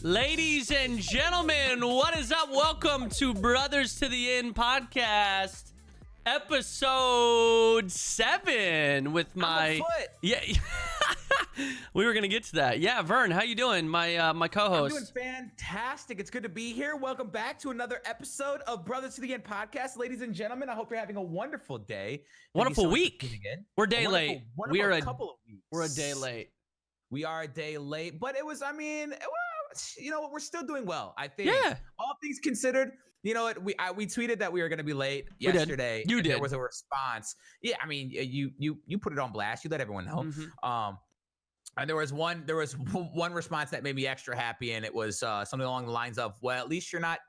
Ladies and gentlemen, what is up? Welcome to Brothers to the End podcast, episode 7 with my yeah. We were gonna get to that. Yeah, Vern, how you doing? My co-host. I'm doing fantastic. It's good to be here. Welcome back to another episode of Brothers to the End podcast, ladies and gentlemen. I hope you're having a wonderful day. Wonderful week. We're day late. We are a couple of weeks. We're a day late. We are a day late, but it was. I mean, you know, we're still doing well. I think. Yeah. All things considered, you know what? We tweeted that we were going to be late yesterday. You did. There was a response. Yeah, I mean, you put it on blast. You let everyone know. Mm-hmm. And there was one response that made me extra happy, and it was something along the lines of, "Well, at least you're not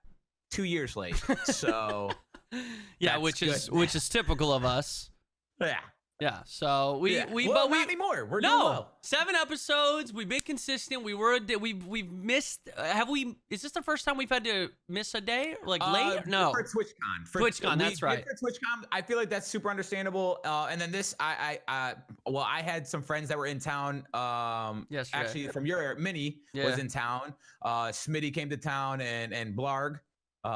2 years late." So, yeah, which is typical of us. Yeah. Yeah, so we not anymore. We're doing well. 7 episodes. We've been consistent. We've missed. Have we? Is this the first time we've had to miss a day, like late? No, for TwitchCon. TwitchCon, that's right. For TwitchCon, I feel like that's super understandable. And then this, I had some friends that were in town. Yes, actually, from your Minnie was in town. Smitty came to town, and Blarg.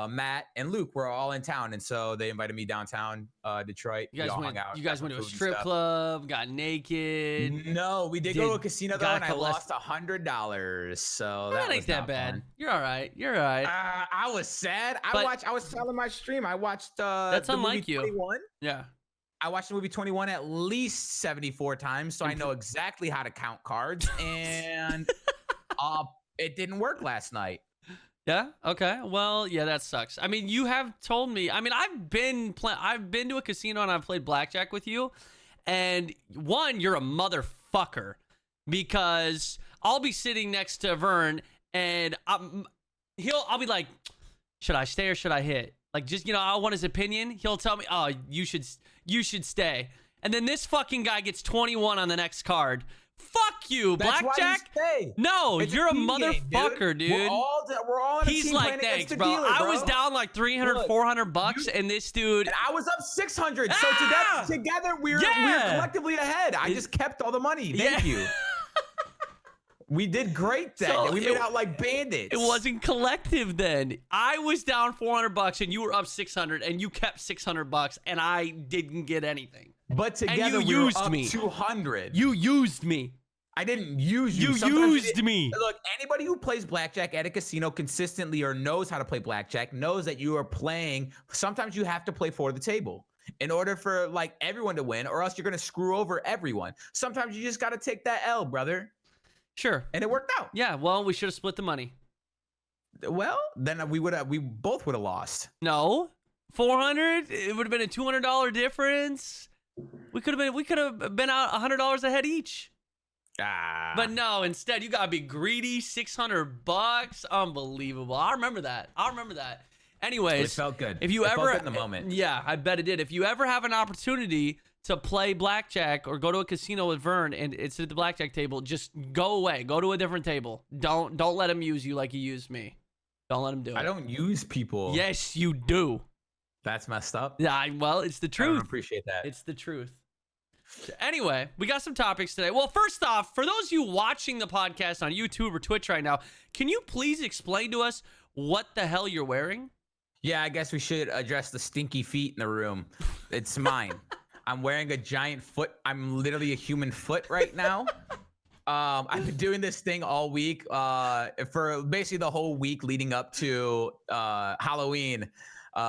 Matt and Luke were all in town, and so they invited me downtown, Detroit. You guys went to a strip club, got naked. No, we did go to a casino though, and I lost $100. So that ain't that bad. Fun. You're all right. You're all right. I was sad. I was telling my stream. I watched. That's unlike you. 21. Yeah. I watched the movie 21 at least 74 times, so I know exactly how to count cards, and it didn't work last night. Yeah. Okay. Well, yeah, that sucks. I mean, you have told me. I mean, I've been to a casino and I've played blackjack with you, and one, you're a motherfucker because I'll be sitting next to Vern and I'll be like, should I stay or should I hit? Like, just, I want his opinion. He'll tell me, oh, you should stay. And then this fucking guy gets 21 on the next card. Fuck you, That's blackjack. Why you stay. No, it's you're a motherfucker, dude. We're all on a He's team like, thanks, bro. Dealer, I was down like 300, Look, $400, and this dude. And I was up 600. So together we're collectively ahead. I just kept all the money. Thank you. We did great then. So we made out like bandits. It wasn't collective then. I was down $400 and you were up 600, and you kept $600, and I didn't get anything. But together we were up 200. You used me. I didn't use you. You used me. Look, anybody who plays blackjack at a casino consistently or knows how to play blackjack knows that you are playing. Sometimes you have to play for the table in order for like everyone to win, or else you're gonna screw over everyone. Sometimes you just gotta take that L, brother. Sure. And it worked out. Yeah. Well, we should have split the money. Well, then we both would have lost. No, 400. It would have been a $200 difference. We could have been out $100 ahead each. But no, instead you gotta be greedy. $600, unbelievable. I remember that. Anyways, it felt good. If you it ever felt good in the moment, yeah, I bet it did. If you ever have an opportunity to play blackjack or go to a casino with Vern and it's at the blackjack table, just go away. Go to a different table. Don't let him use you like he used me. Don't let him do it. I don't use people. Yes, you do. That's messed up. Yeah, well, it's the truth. I don't appreciate that. It's the truth. Anyway, we got some topics today. Well, first off, for those of you watching the podcast on YouTube or Twitch right now, can you please explain to us what the hell you're wearing? Yeah, I guess we should address the stinky feet in the room. It's mine. I'm wearing a giant foot. I'm literally a human foot right now. I've been doing this thing all week for basically the whole week leading up to Halloween.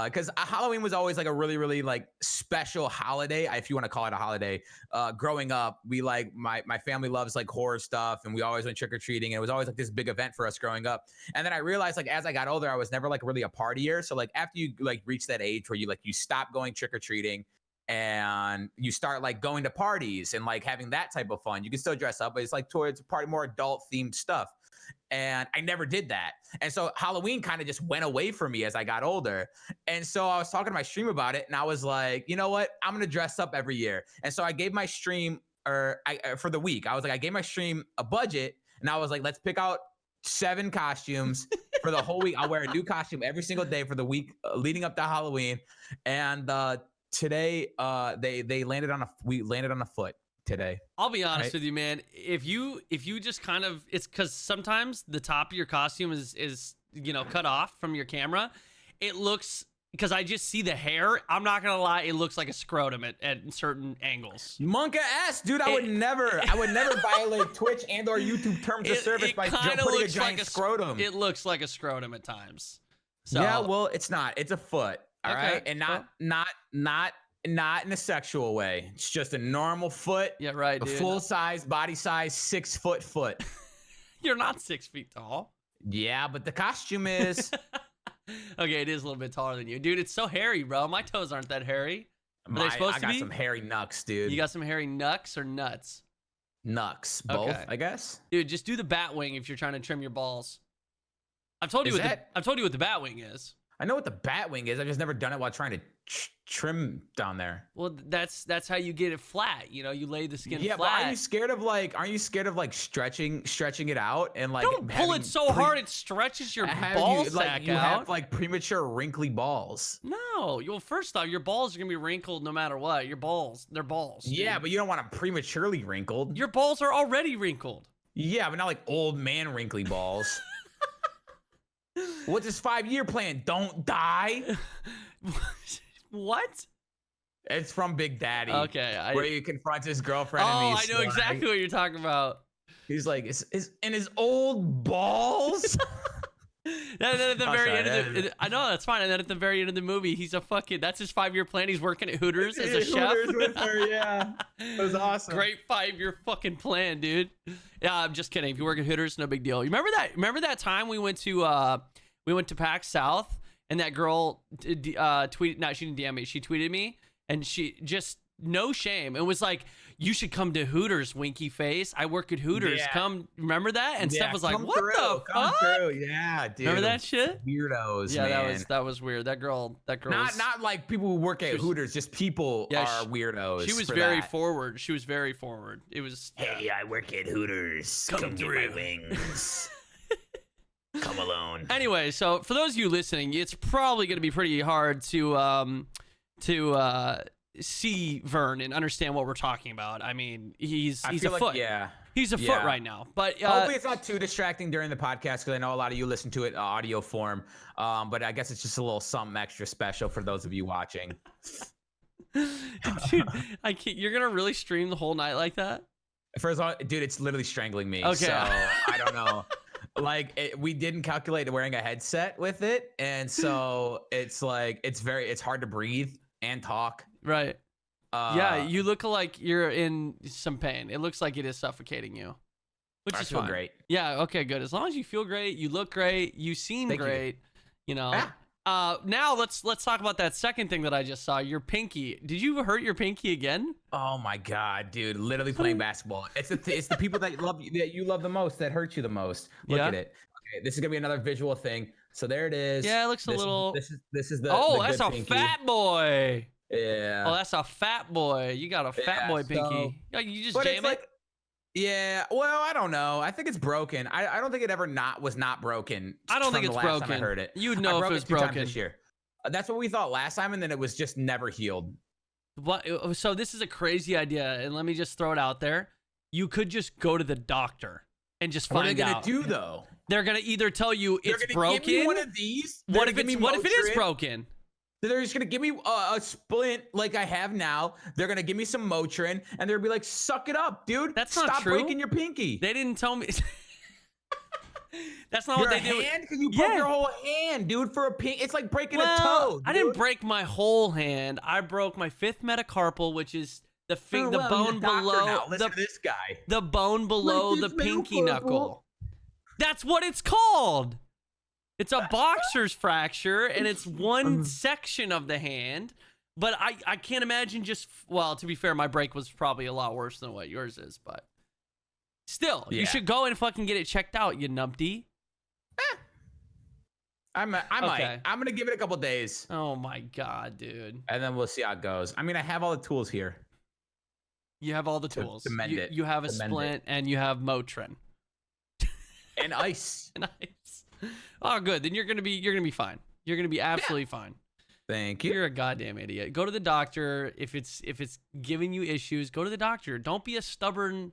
Because Halloween was always like a really, really like special holiday, if you want to call it a holiday. Growing up, we like my family loves like horror stuff, and we always went trick-or-treating, and it was always like this big event for us growing up. And then I realized like as I got older, I was never like really a partier. So like after you like reach that age where you stop going trick-or-treating and you start like going to parties and like having that type of fun, you can still dress up, but it's like towards more adult themed stuff. And I never did that. And so Halloween kind of just went away from me as I got older. And so I was talking to my stream about it, and I was like, you know what? I'm going to dress up every year. And so I gave my stream for the week, I gave my stream a budget, and I was like, let's pick out 7 costumes for the whole week. I'll wear a new costume every single day for the week leading up to Halloween. And today, they landed on we landed on a foot today. I'll be honest Right. with you, man. If you just kind of, it's because sometimes the top of your costume is cut off from your camera. It looks, because I just see the hair. I'm not gonna lie, it looks like a scrotum at certain angles. Monka ass, dude. I would never violate Twitch and or YouTube terms of service by kinda putting a looks giant like scrotum. It looks like a scrotum at times. So, Yeah, well, it's not. It's a foot. All Okay, right, and not in a sexual way. It's just a normal foot. yeah, right, A dude. full size, body size, 6 foot foot. You're not 6 feet tall. Yeah, but the costume is. Okay, it is a little bit taller than you, dude. It's so hairy, bro. My toes aren't that hairy. Are they supposed I to got be? some hairy nucks, dude. You got some hairy nucks or nuts? Nucks, both, Okay. I guess. Dude, just do the bat wing if you're trying to trim your balls. I've told you Is what that- I've told you what the bat wing is. I know what the bat wing is. I've just never done it while trying to trim down there. Well, that's how you get it flat. You lay the skin Yeah, but flat. aren't you scared of stretching it out and like Don't pull it so hard it stretches your ball sack you out. have like premature wrinkly balls. No, well, first off, your balls are gonna be wrinkled no matter what. Your balls, they're balls. Dude. Yeah, but you don't want them prematurely wrinkled. Your balls are already wrinkled. Yeah, but not like old man wrinkly balls. What's his 5-year plan? Don't die. What? It's from Big Daddy. Okay, where he confronts his girlfriend. Oh, and I know exactly what you're talking about. He's like, in his old balls. And then at the very end of the, I know that's fine. And then at the very end of the movie, he's a fucking. That's his 5-year plan. He's working at Hooters as a chef. Hooters with her, yeah. It was awesome. Great 5-year fucking plan, dude. Yeah, I'm just kidding. If you work at Hooters, no big deal. You remember that? Remember that time we went to PAX South and that girl tweeted? No, she didn't DM me. She tweeted me and she just no shame. It was like, you should come to Hooters, winky face. I work at Hooters. Yeah. Come, remember that? And Steph was like, "What the Come fuck?" through. Yeah, dude. Remember that shit? Weirdos, Yeah, man. that was weird. That girl was, Not like people who work at Hooters, just people Yeah, are weirdos. she was for very that. forward. She was very forward. It was. Hey, I work at Hooters. Come get through. my wings. Come alone. Anyway, so for those of you listening, it's probably going to be pretty hard to see Vern and understand what we're talking about. I mean, he's a foot. Yeah. He's a foot right now. But hopefully it's not too distracting during the podcast because I know a lot of you listen to it in audio form. But I guess it's just a little something extra special for those of you watching. dude, I can't. You're gonna really stream the whole night like that? First of all, dude, it's literally strangling me. Okay. So I don't know. We didn't calculate wearing a headset with it, and so it's like it's hard to breathe and talk. Right. Yeah, you look like you're in some pain. It looks like it is suffocating you, which I is feel fine. great. Yeah. Okay. Good. As long as you feel great, you look great, you seem Thank you. great. You know. Ah. Now let's talk about that second thing that I just saw. Your pinky. Did you hurt your pinky again? Oh my god, dude! Literally playing basketball. It's the people that you love the most that hurt you the most. Look Yeah. at it. Okay, this is gonna be another visual thing. So there it is. Yeah, it looks a little. This is the. Oh, the that's good a pinky. fat boy. Yeah. Oh, that's a fat boy. You got a fat Yeah, boy so- pinky. Yeah, you just But jam it's it. like, yeah. Well, I don't know. I think it's broken. I don't think it ever was not broken. I don't from think the it's last broken. Time I heard it. You'd I know if broke it was 2 times broken. this year. That's what we thought last time, and then it was just never healed. What? So this is a crazy idea, and let me just throw it out there. You could just go to the doctor and just What are find they gonna out. do though? They're gonna either tell you They're it's gonna broken. Give me one of these. What if it is Motrin. broken? They're just gonna give me a splint like I have now. They're gonna give me some Motrin, and they're gonna be like, "Suck it up, dude. That's not Stop true. breaking your pinky." They didn't tell me. That's not Your what they do. hand? Because you broke Yeah. your whole hand, dude. For a pink, it's like breaking a Well, toe. I didn't dude. break my whole hand. I broke my 5th metacarpal, which is the Oh, the well, bone he's a doctor below now. Listen to this guy. the bone below the this pinky metacarpal. knuckle. That's what it's called. It's a boxer's fracture, and it's one section of the hand. But I can't imagine just, well, to be fair, my break was probably a lot worse than what yours is. But still, you Yeah. should go and fucking get it checked out, you numpty. I might. Okay. I'm gonna give it a couple days, Oh my god, dude. and then we'll see how it goes. I mean, I have all the tools here. You have all the To tools. mend you, it. you have a To mend splint and you have Motrin. And ice. Nice. Oh, good. Then you're gonna be fine. You're gonna be absolutely fine. Thank you. You're a goddamn idiot. Go to the doctor. If it's giving you issues, go to the doctor. Don't be a stubborn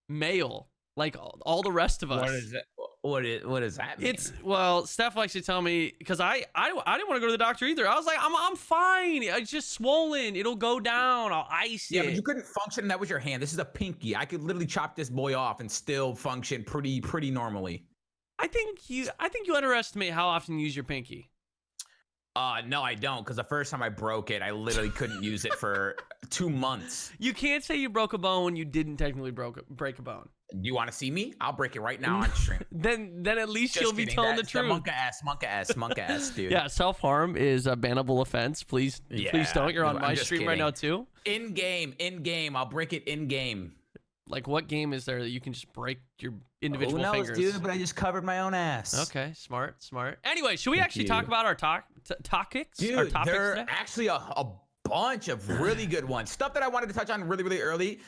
male like all the rest of us. What is that? What does that mean? Well, Steph likes to tell me, because I didn't want to go to the doctor either. I was like, I'm fine. It's just swollen. It'll go down. I'll ice it. Yeah, but you couldn't function. That was your hand. This is a pinky. I could literally chop this boy off and still function pretty normally. I think you underestimate how often you use your pinky. No, I don't, because the first time I broke it, I literally couldn't use it for 2 months. You can't say you broke a bone when you didn't technically break a bone. Do you want to see me? I'll break it right now on stream. then at least Just you'll be kidding. telling the That's truth. Monka ass, dude. Yeah, self-harm is a bannable offense. Please don't. You're on my stream right now too. In game. I'll break it in game. Like, what game is there that you can just break your individual fingers? Dude, but I just covered my own ass. Okay, smart. Anyway, should we actually talk about our topics? Dude, our topics there are today? actually a bunch of really good ones. Stuff that I wanted to touch on really early.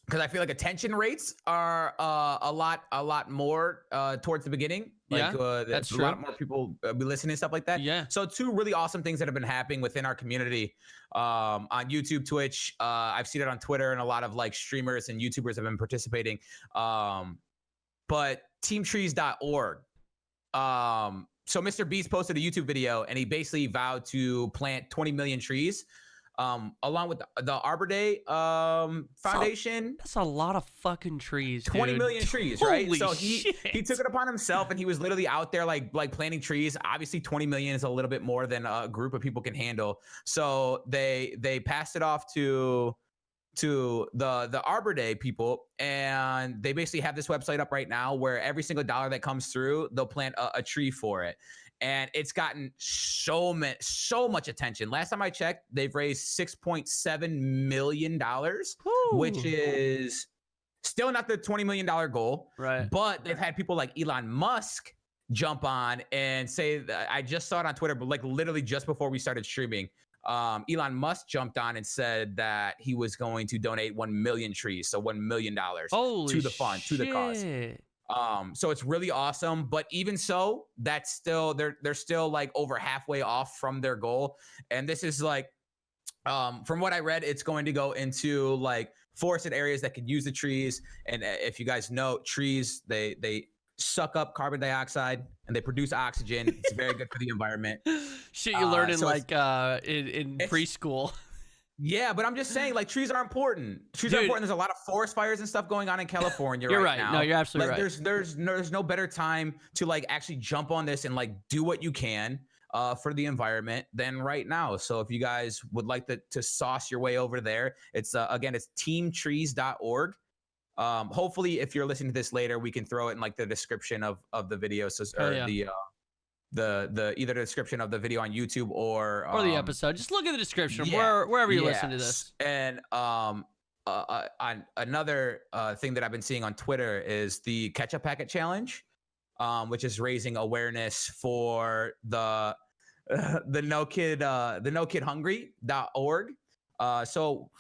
Because I feel like attention rates are a lot more towards the beginning. Like, that's a true. lot more people be listening and stuff like that. Yeah. So 2 really awesome things that have been happening within our community on YouTube, Twitch. I've seen it on Twitter, and a lot of like streamers and YouTubers have been participating. But teamtrees.org. So Mr. Beast posted a YouTube video, and he basically vowed to plant 20 million trees. Along with the Arbor Day Foundation. That's a lot of fucking trees, 20 million trees, right? Holy So he shit. took it upon himself, and he was literally out there like planting trees. Obviously 20 million is a little bit more than a group of people can handle. So they passed it off to the Arbor Day people, and they basically have this website up right now where every single dollar that comes through, they'll plant a tree for it. And it's gotten so much attention. Last time I checked, they've raised $6.7 million, which is still not the $20 million goal. Right. But they've had people like Elon Musk jump on and say that, I just saw it on Twitter, but like literally just before we started streaming, Elon Musk jumped on and said that he was going to donate 1 million trees, so $1 million to the fund, to the cause. So it's really awesome, but even so, that's still they're still like over halfway off from their goal. And this is like, from what I read, it's going to go into like forested areas that could use the trees. And if you guys know, trees, they suck up carbon dioxide and they produce oxygen. It's very good for the environment. Shit you learn in in preschool. Yeah, but I'm just saying, like, trees are important. Trees are important. There's a lot of forest fires and stuff going on in California right now. No, you're absolutely like, right. There's no better time to like actually jump on this and like do what you can for the environment than right now. So if you guys would like to sauce your way over there, it's again, it's teamtrees.org. Hopefully, if you're listening to this later, we can throw it in like the description of the video. So the either the description of the video on YouTube or the episode. Just look at the description wherever you listen to this. And on another thing that I've been seeing on Twitter is the ketchup packet challenge, which is raising awareness for the NoKidHungry.org. So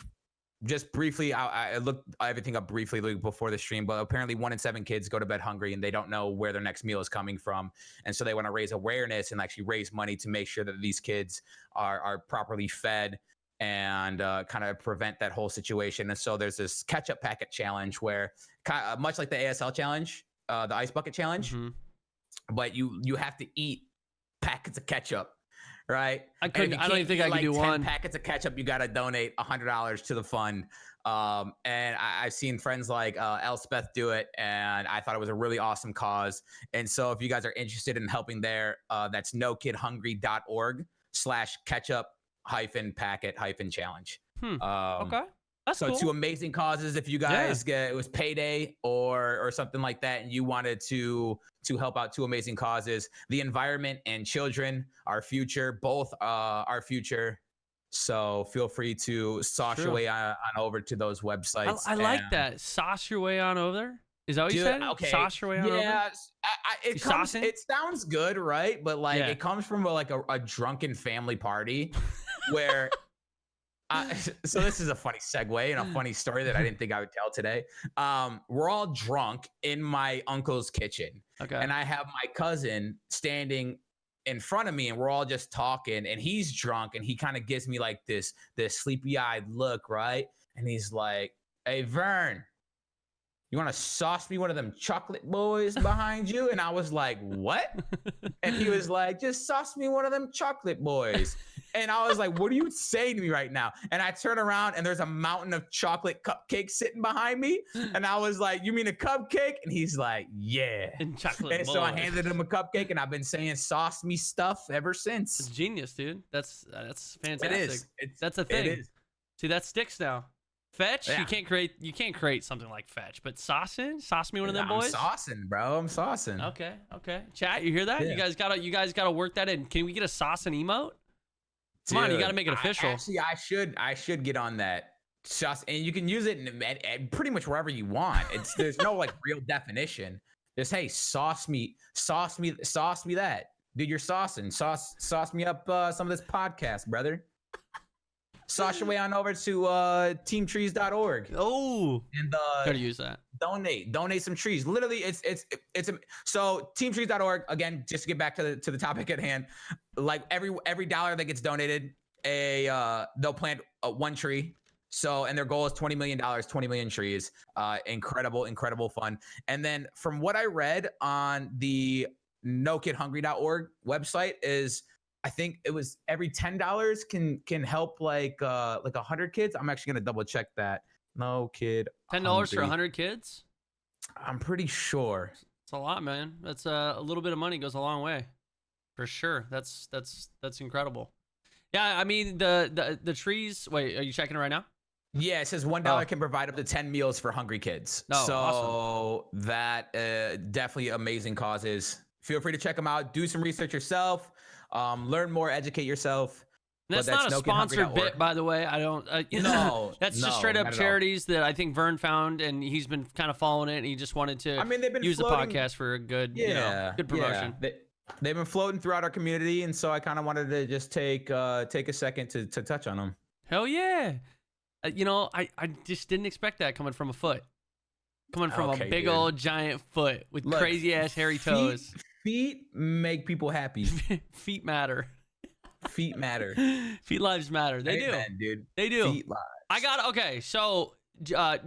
just briefly, I looked everything up briefly before the stream, but apparently 1 in 7 kids go to bed hungry and they don't know where their next meal is coming from. And so they want to raise awareness and actually raise money to make sure that these kids are properly fed and kind of prevent that whole situation. And so there's this ketchup packet challenge where much like the ASL challenge, the ice bucket challenge, but you have to eat packets of ketchup. Right. I don't even think I could do 10 one. packets of ketchup. You got to donate $100 to the fund. And I've seen friends like Elspeth do it, and I thought it was a really awesome cause. And so if you guys are interested in helping there, that's nokidhungry.org/ketchup-packet-challenge. Okay. That's so cool. 2 amazing causes. If you guys it was payday or something like that, and you wanted to help out 2 amazing causes, the environment and children, our future, both our future. So feel free to sauce your way on over to those websites. I like that. Sauce your way on over there. Is that what you said? Okay. Sauce your way on over there? Yeah, it sounds good, right? But like it comes from like a drunken family party where so this is a funny segue and a funny story that I didn't think I would tell today. We're all drunk in my uncle's kitchen. Okay. And I have my cousin standing in front of me, and we're all just talking, and he's drunk, and he kind of gives me like this sleepy-eyed look, right? And he's like, "Hey, Vern, you want to sauce me one of them chocolate boys behind you?" And I was like, "What?" And he was like, "Just sauce me one of them chocolate boys." And I was like, "What are you saying to me right now?" And I turn around, and there's a mountain of chocolate cupcakes sitting behind me. And I was like, "You mean a cupcake?" And he's like, "Yeah." And chocolate And boys. so I handed him a cupcake, and I've been saying "sauce me" stuff ever It's since. genius, dude. That's fantastic. It is. That's a thing. It is. See, that sticks now. Fetch, Yeah. you can't create something like fetch, but sauce me one of them boys. I'm saucing, bro. I'm saucing. Okay. Chat, you hear that? Yeah. You guys gotta work that in. Can we get a sauce and emote? Come on, you gotta make it official. I should get on that sauce, and you can use it in pretty much wherever you want. There's no like real definition. Just hey, sauce me that. Dude, you're saucing. Sauce me up some of this podcast, brother. Sauce your way on over to teamtrees.org. Oh, and gotta use that. Donate some trees. Literally, so teamtrees.org, again, just to get back to the topic at hand. Like every dollar that gets donated, they'll plant one tree. So, and their goal is $20 million, 20 million trees. Incredible fun. And then from what I read on the NoKidHungry.org website is, I think it was every $10 can help like 100 kids. I'm actually gonna double check that. No Kid $10 for 100 kids? I'm pretty sure. It's a lot, man. That's a little bit of money goes a long way, for sure. That's incredible. Yeah, I mean the trees. Wait, are you checking it right now? Yeah, it says $1 can provide up to 10 meals for hungry kids. Oh, so awesome. that definitely amazing causes. Feel free to check them out. Do some research yourself. Learn more. Educate yourself. And that's not a sponsored bit, by the way. I don't. No, that's just straight up charities that I think Vern found, and he's been kind of following it. And he just wanted to use the podcast for a good, good promotion. Yeah. They've been floating throughout our community, and so I kind of wanted to just take a second to touch on them. Hell yeah! I just didn't expect that coming from a foot, coming from a big old giant foot with crazy ass hairy toes. Feet make people happy. Feet matter. Feet matter. Feet lives matter. They do, dude. They do. Feet lives. I got so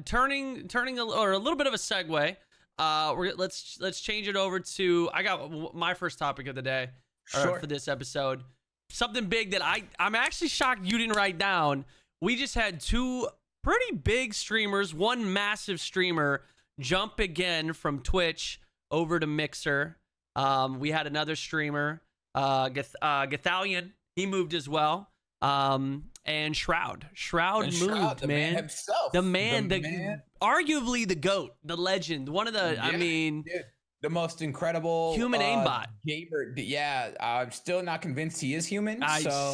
turning a little bit of a segue. Let's change it over to I got my first topic of the day for this episode. Something big that I'm actually shocked you didn't write down. We just had two pretty big streamers, one massive streamer jump again from Twitch over to Mixer. We had another streamer, Gathalion. He moved as well. And Shroud moved, the man himself. The man, arguably the GOAT, the legend, one of the, dude, the most incredible human aimbot gamer. Yeah, I'm still not convinced he is human.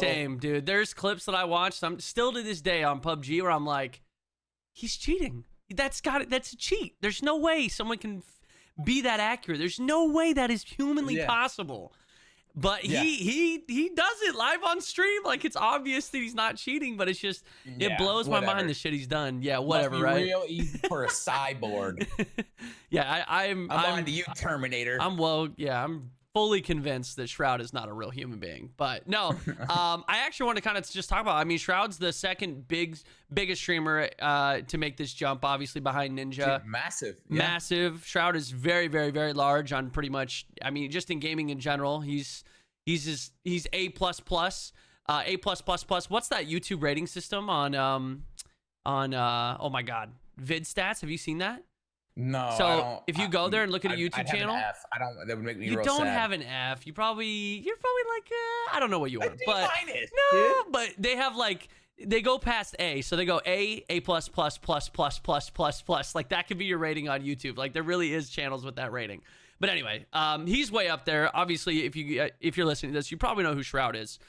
Same, dude. There's clips that I watched. I'm still to this day on PUBG where I'm like, he's cheating. That's a cheat. There's no way someone can be that accurate. There's no way that is humanly possible. But he does it live on stream. Like, it's obvious that he's not cheating, but it's just it blows my mind the shit he's done. Yeah, whatever, Must be right? Real easy for a cyborg. Yeah, I'm on to you, Terminator. I'm fully convinced that Shroud is not a real human being. But no, I actually want to kind of just talk about. I mean, Shroud's the second biggest streamer to make this jump, obviously behind Ninja. Massive. Shroud is very, very, very large on pretty much. I mean, just in gaming in general, he's A++, A++++. What's that YouTube rating system on oh my God, vid stats? Have you seen that? No. So if you go there and look at a YouTube channel, F. That would make me. You real don't sad. have an F. You're probably like I don't know what you are, but minus, no. Dude. But they have like they go past A, so they go A+++++++++. Like that could be your rating on YouTube. Like there really is channels with that rating. But anyway, he's way up there. Obviously, if you're listening to this, you probably know who Shroud is.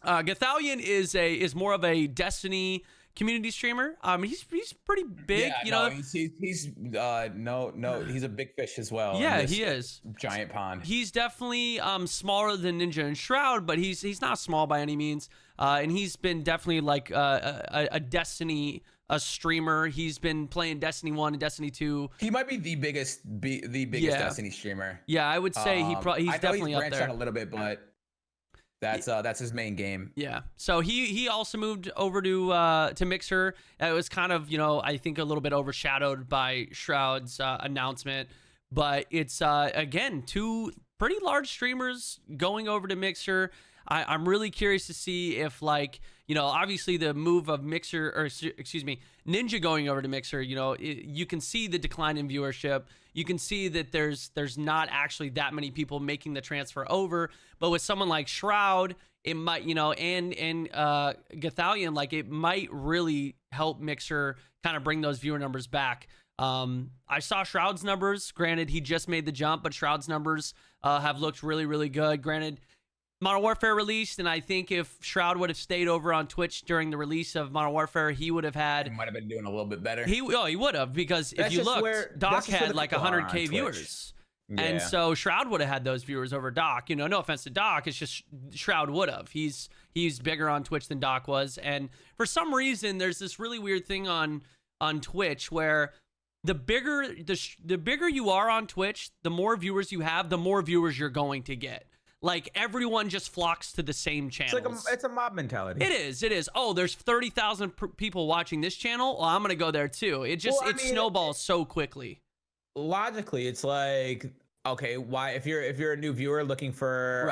Gathalion is more of a Destiny community streamer. He's pretty big, he's a big fish as well. Yeah, he is. Giant pond. He's definitely smaller than Ninja and Shroud, but he's not small by any means. And he's been definitely like a Destiny a streamer. He's been playing Destiny 1 and Destiny 2. He might be the biggest Destiny streamer. Yeah, I would say he's I know definitely he's up branched there. out a little bit, but that's his main game. Yeah. So he also moved over to Mixer. It was kind of, I think a little bit overshadowed by Shroud's announcement, but it's again, two pretty large streamers going over to Mixer. I'm really curious to see if, like, obviously the move of Mixer, or excuse me, Ninja going over to Mixer, you can see the decline in viewership. You can see that there's not actually that many people making the transfer over. But with someone like Shroud, it might, and Gathalion, like, it might really help Mixer kind of bring those viewer numbers back. I saw Shroud's numbers. Granted, he just made the jump, but Shroud's numbers have looked really, really good. Granted, Modern Warfare released, and I think if Shroud would have stayed over on Twitch during the release of Modern Warfare, he would have had... He might have been doing a little bit better. He would have, because if you looked, Doc had like 100K viewers. Yeah. And so Shroud would have had those viewers over Doc. No offense to Doc, it's just Shroud would have. He's bigger on Twitch than Doc was. And for some reason, there's this really weird thing on Twitch where the bigger you are on Twitch, the more viewers you have, the more viewers you're going to get. Like, everyone just flocks to the same channels. It's a mob mentality. It is. Oh, there's 30,000 people watching this channel. Well, I'm gonna go there too. It snowballs so quickly. Logically, it's like, okay, why if you're a new viewer looking for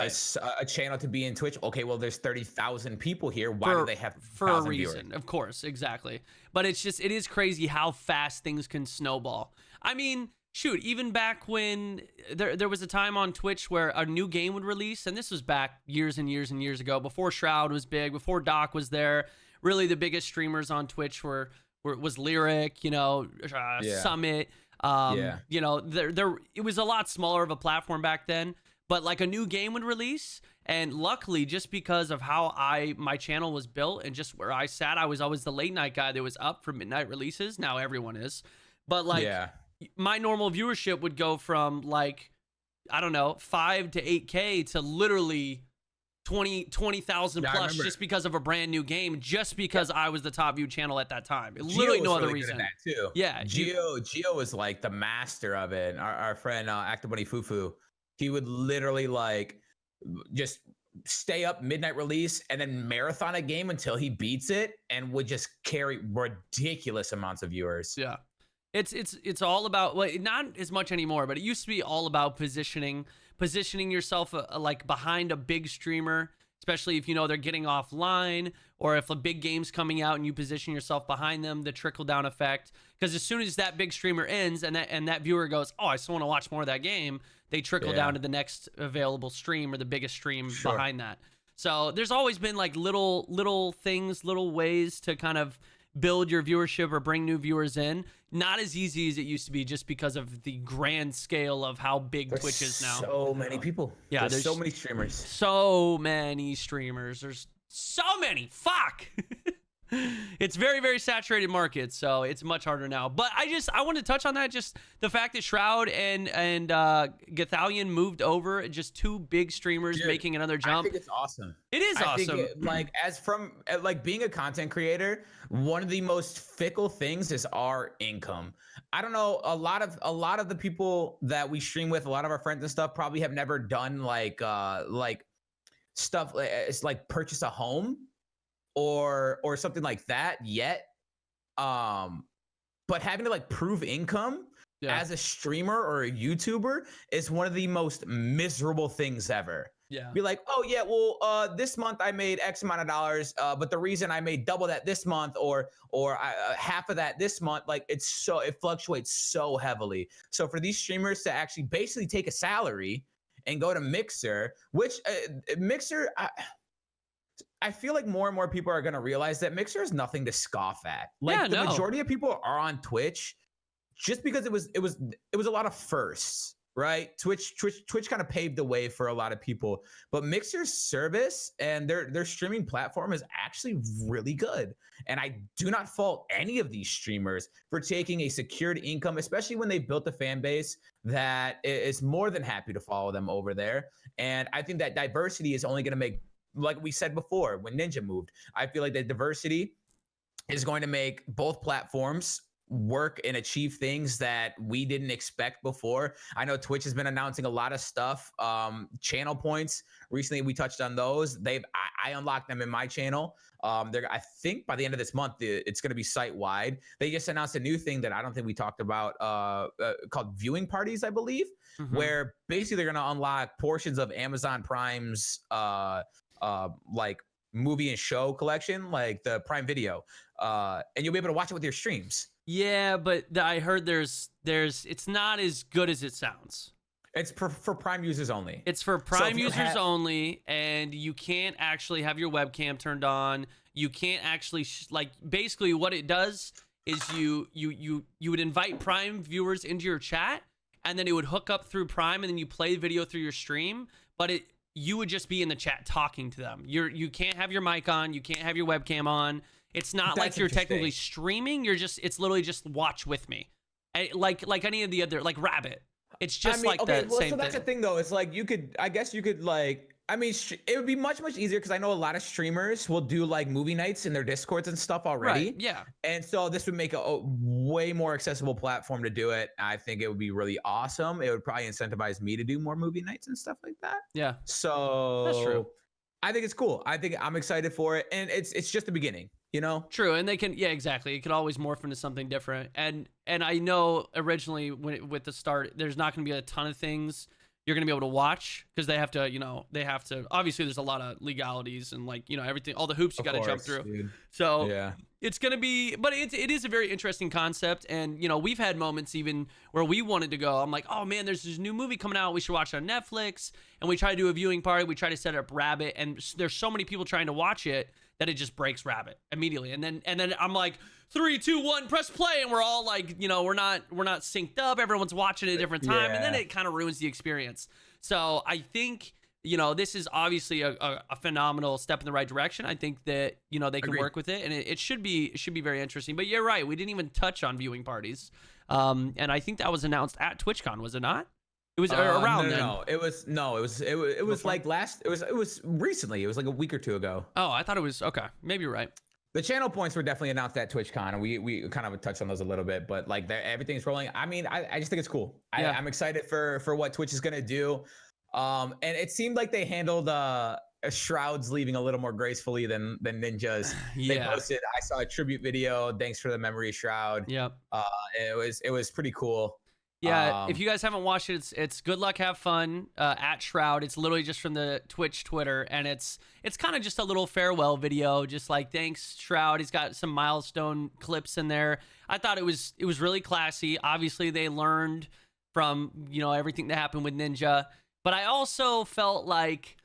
a channel to be in Twitch, okay, well, there's 30,000 people here. Why do they have for a reason? Viewers? Of course, exactly. But it is crazy how fast things can snowball. I mean, shoot, even back when there was a time on Twitch where a new game would release, and this was back years and years and years ago, before Shroud was big, before Doc was there. Really, the biggest streamers on Twitch was Lyric, Summit. It was a lot smaller of a platform back then, but like a new game would release, and luckily, just because of how my channel was built and just where I sat, I was always the late night guy that was up for midnight releases. Now everyone is, but like, my normal viewership would go from, like, I don't know, 5 to 8K to literally 20,000 plus, just because of a brand new game, just because I was the top viewed channel at that time. Literally no other reason. Too. Yeah, Geo was like the master of it. Our friend Actabunny Fufu, he would literally like just stay up midnight release and then marathon a game until he beats it, and would just carry ridiculous amounts of viewers. Yeah. It's all about, well, not as much anymore, but it used to be all about positioning yourself like behind a big streamer, especially if they're getting offline, or if a big game's coming out and you position yourself behind them, the trickle down effect. Because as soon as that big streamer ends and that viewer goes, oh, I still want to watch more of that game, they trickle down to the next available stream or the biggest stream behind that. So there's always been like little things, little ways to kind of build your viewership or bring new viewers in. Not as easy as it used to be, just because of the grand scale of how big Twitch is now. So many people. Yeah, there's so many streamers. So many streamers. There's so many. Fuck. It's very, very saturated market, so it's much harder now. But I want to touch on that, just the fact that Shroud and Gathalion moved over, just two big streamers making another jump. I think it's awesome. It is awesome. Think, being a content creator, one of the most fickle things is our income. I don't know, a lot of the people that we stream with, a lot of our friends and stuff, probably have never done like stuff. It's like purchase a home or something like that yet. But having to like prove income as a streamer or a YouTuber is one of the most miserable things ever. Yeah. Be like, oh yeah, well, this month I made X amount of dollars, but the reason I made double that this month, or half of that this month, like it fluctuates so heavily. So for these streamers to actually basically take a salary and go to Mixer, which Mixer, I feel like more and more people are going to realize that Mixer is nothing to scoff at. Like the majority of people are on Twitch just because it was a lot of firsts, right? Twitch kind of paved the way for a lot of people, but Mixer's service and their streaming platform is actually really good. And I do not fault any of these streamers for taking a secured income, especially when they built a fan base that is more than happy to follow them over there. And I think that diversity is only going to make, like we said before, when Ninja moved, I feel like the diversity is going to make both platforms work and achieve things that we didn't expect before. I know Twitch has been announcing a lot of stuff. Channel points. Recently, we touched on those. I unlocked them in my channel. I think by the end of this month, it's going to be site wide. They just announced a new thing that I don't think we talked about, called viewing parties, I believe, where basically they're going to unlock portions of Amazon Prime's like movie and show collection, like the Prime Video, and you'll be able to watch it with your streams. Yeah, but I heard there's it's not as good as it sounds. It's for Prime users only. It's for Prime users only, and you can't actually have your webcam turned on. You can't actually like basically what it does is you would invite Prime viewers into your chat, and then it would hook up through Prime, and then you play the video through your stream. But you would just be in the chat talking to them. You can't have your mic on. You can't have your webcam on. It's not like you're technically streaming. It's literally just watch with me, like any of the other, like Rabbit. It's just like the same so that's thing. the thing though. It's like I guess you could like. I mean, it would be much easier because I know a lot of streamers will do like movie nights in their Discords and stuff already. Right, yeah. And so this would make a way more accessible platform to do it. I think it would be really awesome. It would probably incentivize me to do more movie nights and stuff like that. Yeah. So that's true. I think it's cool. I'm excited for it, and it's just the beginning. You know? True, and they can, yeah, exactly. It could always morph into something different. And I know originally with the start, there's not going to be a ton of things you're going to be able to watch because they have to, obviously there's a lot of legalities and like, everything, all the hoops you got to jump through. Dude. So yeah, it's going to be, but it is a very interesting concept. And, we've had moments even where we wanted to go, I'm like, oh man, there's this new movie coming out. We should watch it on Netflix. And we try to do a viewing party. We try to set up Rabbit, and there's so many people trying to watch it that it just breaks Rabbit immediately. And then I'm like, 3, 2, 1, press play. And we're all like, we're not synced up. Everyone's watching at a different time. Yeah. And then it kind of ruins the experience. So I think, this is obviously a phenomenal step in the right direction. I think that, they can work with it, and it should be very interesting. But you're right. We didn't even touch on viewing parties. And I think that was announced at TwitchCon, was it not? It was around then. No, it was like it was recently. It was like a week or two ago. Oh, I thought it was, okay. Maybe you're right. The channel points were definitely announced at TwitchCon, and we kind of touched on those a little bit, but like everything's rolling. I mean, I just think it's cool. Yeah. I'm excited for what Twitch is gonna do. And it seemed like they handled Shroud's leaving a little more gracefully than Ninja's. Yeah. They posted, I saw a tribute video. Thanks for the memory, Shroud. Yep. It was pretty cool. Yeah, if you guys haven't watched it, it's Good Luck, Have Fun at Shroud. It's literally just from the Twitch Twitter, and it's kind of just a little farewell video, just like thanks Shroud. He's got some milestone clips in there. I thought it was really classy. Obviously, they learned from everything that happened with Ninja, but I also felt like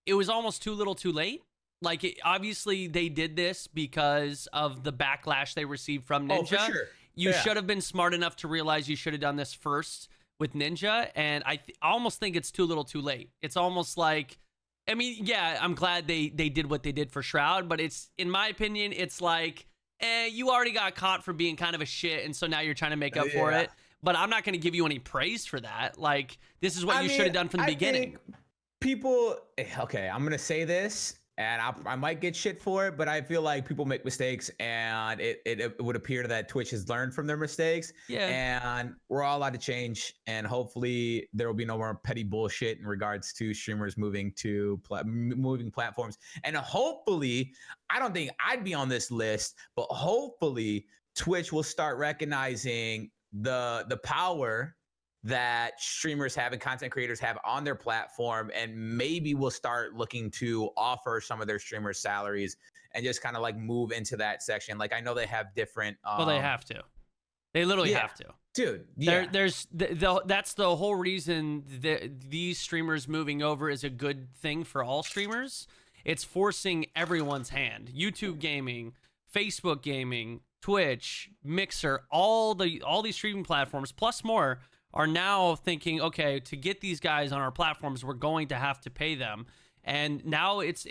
it was almost too little, too late. Like obviously they did this because of the backlash they received from Ninja. Oh, for sure. You should have been smart enough to realize you should have done this first with Ninja, and I almost think it's too little too late. It's almost like, I mean, yeah, I'm glad they did what they did for Shroud, but it's, in my opinion, it's like, you already got caught for being kind of a shit, and so now you're trying to make up for it, but I'm not going to give you any praise for that. Like, this is what you should have done from the beginning. People, okay, I'm going to say this, and I might get shit for it, but I feel like people make mistakes, and it would appear that Twitch has learned from their mistakes. Yeah. And we're all allowed to change, and hopefully there will be no more petty bullshit in regards to streamers moving platforms. And hopefully, I don't think I'd be on this list, but hopefully Twitch will start recognizing the power that streamers have and content creators have on their platform, and maybe we'll start looking to offer some of their streamers salaries and just kind of like move into that section. Like I know they have different well, they have to, they literally have to, dude. There's that's the whole reason that these streamers moving over is a good thing for all streamers. It's forcing everyone's hand. YouTube gaming, Facebook gaming, Twitch, Mixer, all these streaming platforms plus more are now thinking, okay, to get these guys on our platforms, we're going to have to pay them. And now it's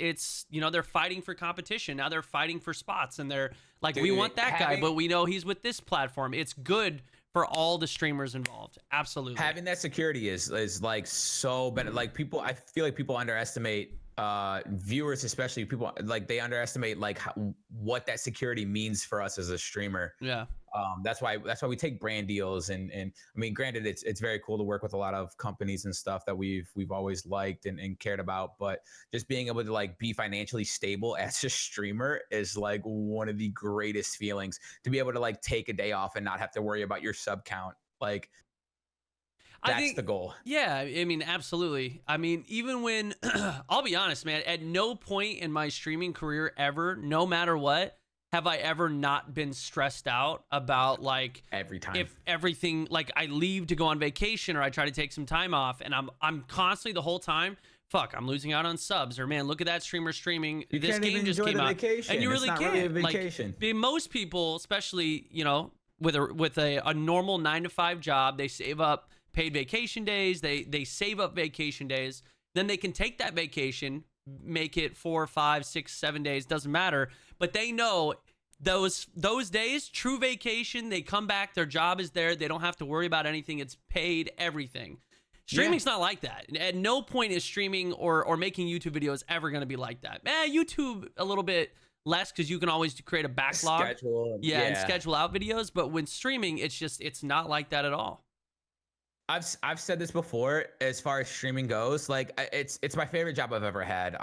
they're fighting for competition. Now they're fighting for spots, and they're like, we want that guy, but we know he's with this platform. It's good for all the streamers involved. Absolutely. Having that security is like so better. Like I feel like people underestimate viewers, especially people, like they underestimate like what that security means for us as a streamer. Yeah. That's why we take brand deals, and I mean, granted, it's very cool to work with a lot of companies and stuff that we've always liked and cared about, but just being able to like be financially stable as a streamer is like one of the greatest feelings, to be able to like take a day off and not have to worry about your sub count. Like I that's think, the goal. yeah, I mean, absolutely. I mean, even when, I'll be honest, man, at no point in my streaming career ever, no matter what, have I ever not been stressed out about like Every time. if everything, like I leave to go on vacation or I try to take some time off and I'm constantly the whole time, fuck, I'm losing out on subs, or man, look at that streamer streaming. You This can't game even just enjoy came the out. vacation. And you It's really not can't. really a vacation. Like, most people, especially, you know, with a normal 9 to 5 job, they save up paid vacation days, they save up vacation days, then they can take that vacation, make it 4, 5, 6, 7 days, doesn't matter, but they know those days, true vacation, they come back, their job is there, they don't have to worry about anything, it's paid, everything. Streaming's not like that. At no point is streaming or making YouTube videos ever going to be like that. YouTube a little bit less, because you can always create a backlog, Schedule, and schedule out videos, but when streaming, it's not like that at all. I've said this before, as far as streaming goes, like it's my favorite job I've ever had.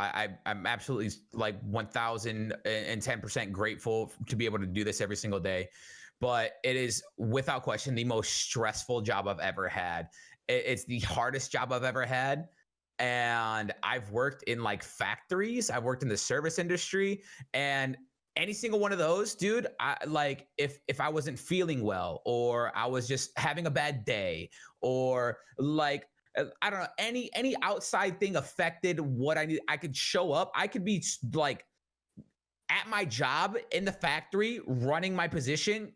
I'm absolutely like 1010% grateful to be able to do this every single day, but it is without question the most stressful job I've ever had. It's the hardest job I've ever had. And I've worked in like factories, I've worked in the service industry, and any single one of those, dude, I like if I wasn't feeling well, or I was just having a bad day, or like I don't know, any outside thing affected what I need, I could show up, I could be like at my job in the factory running my position,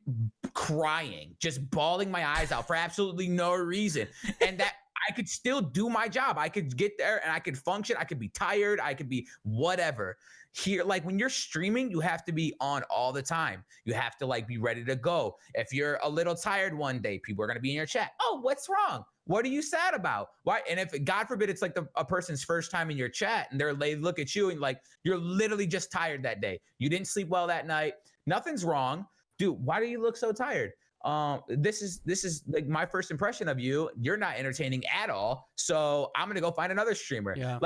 crying, just bawling my eyes out for absolutely no reason, and that I could still do my job. I could get there and I could function. I could be tired. I could be whatever. Here, like when you're streaming, you have to be on all the time. You have to like be ready to go. If you're a little tired one day, people are going to be in your chat. Oh, what's wrong? What are you sad about? Why? And if God forbid it's like a person's first time in your chat, and they look at you and like you're literally just tired that day. You didn't sleep well that night. Nothing's wrong, dude. Why do you look so tired? This is like my first impression of you. You're not entertaining at all. So I'm gonna go find another streamer. Yeah.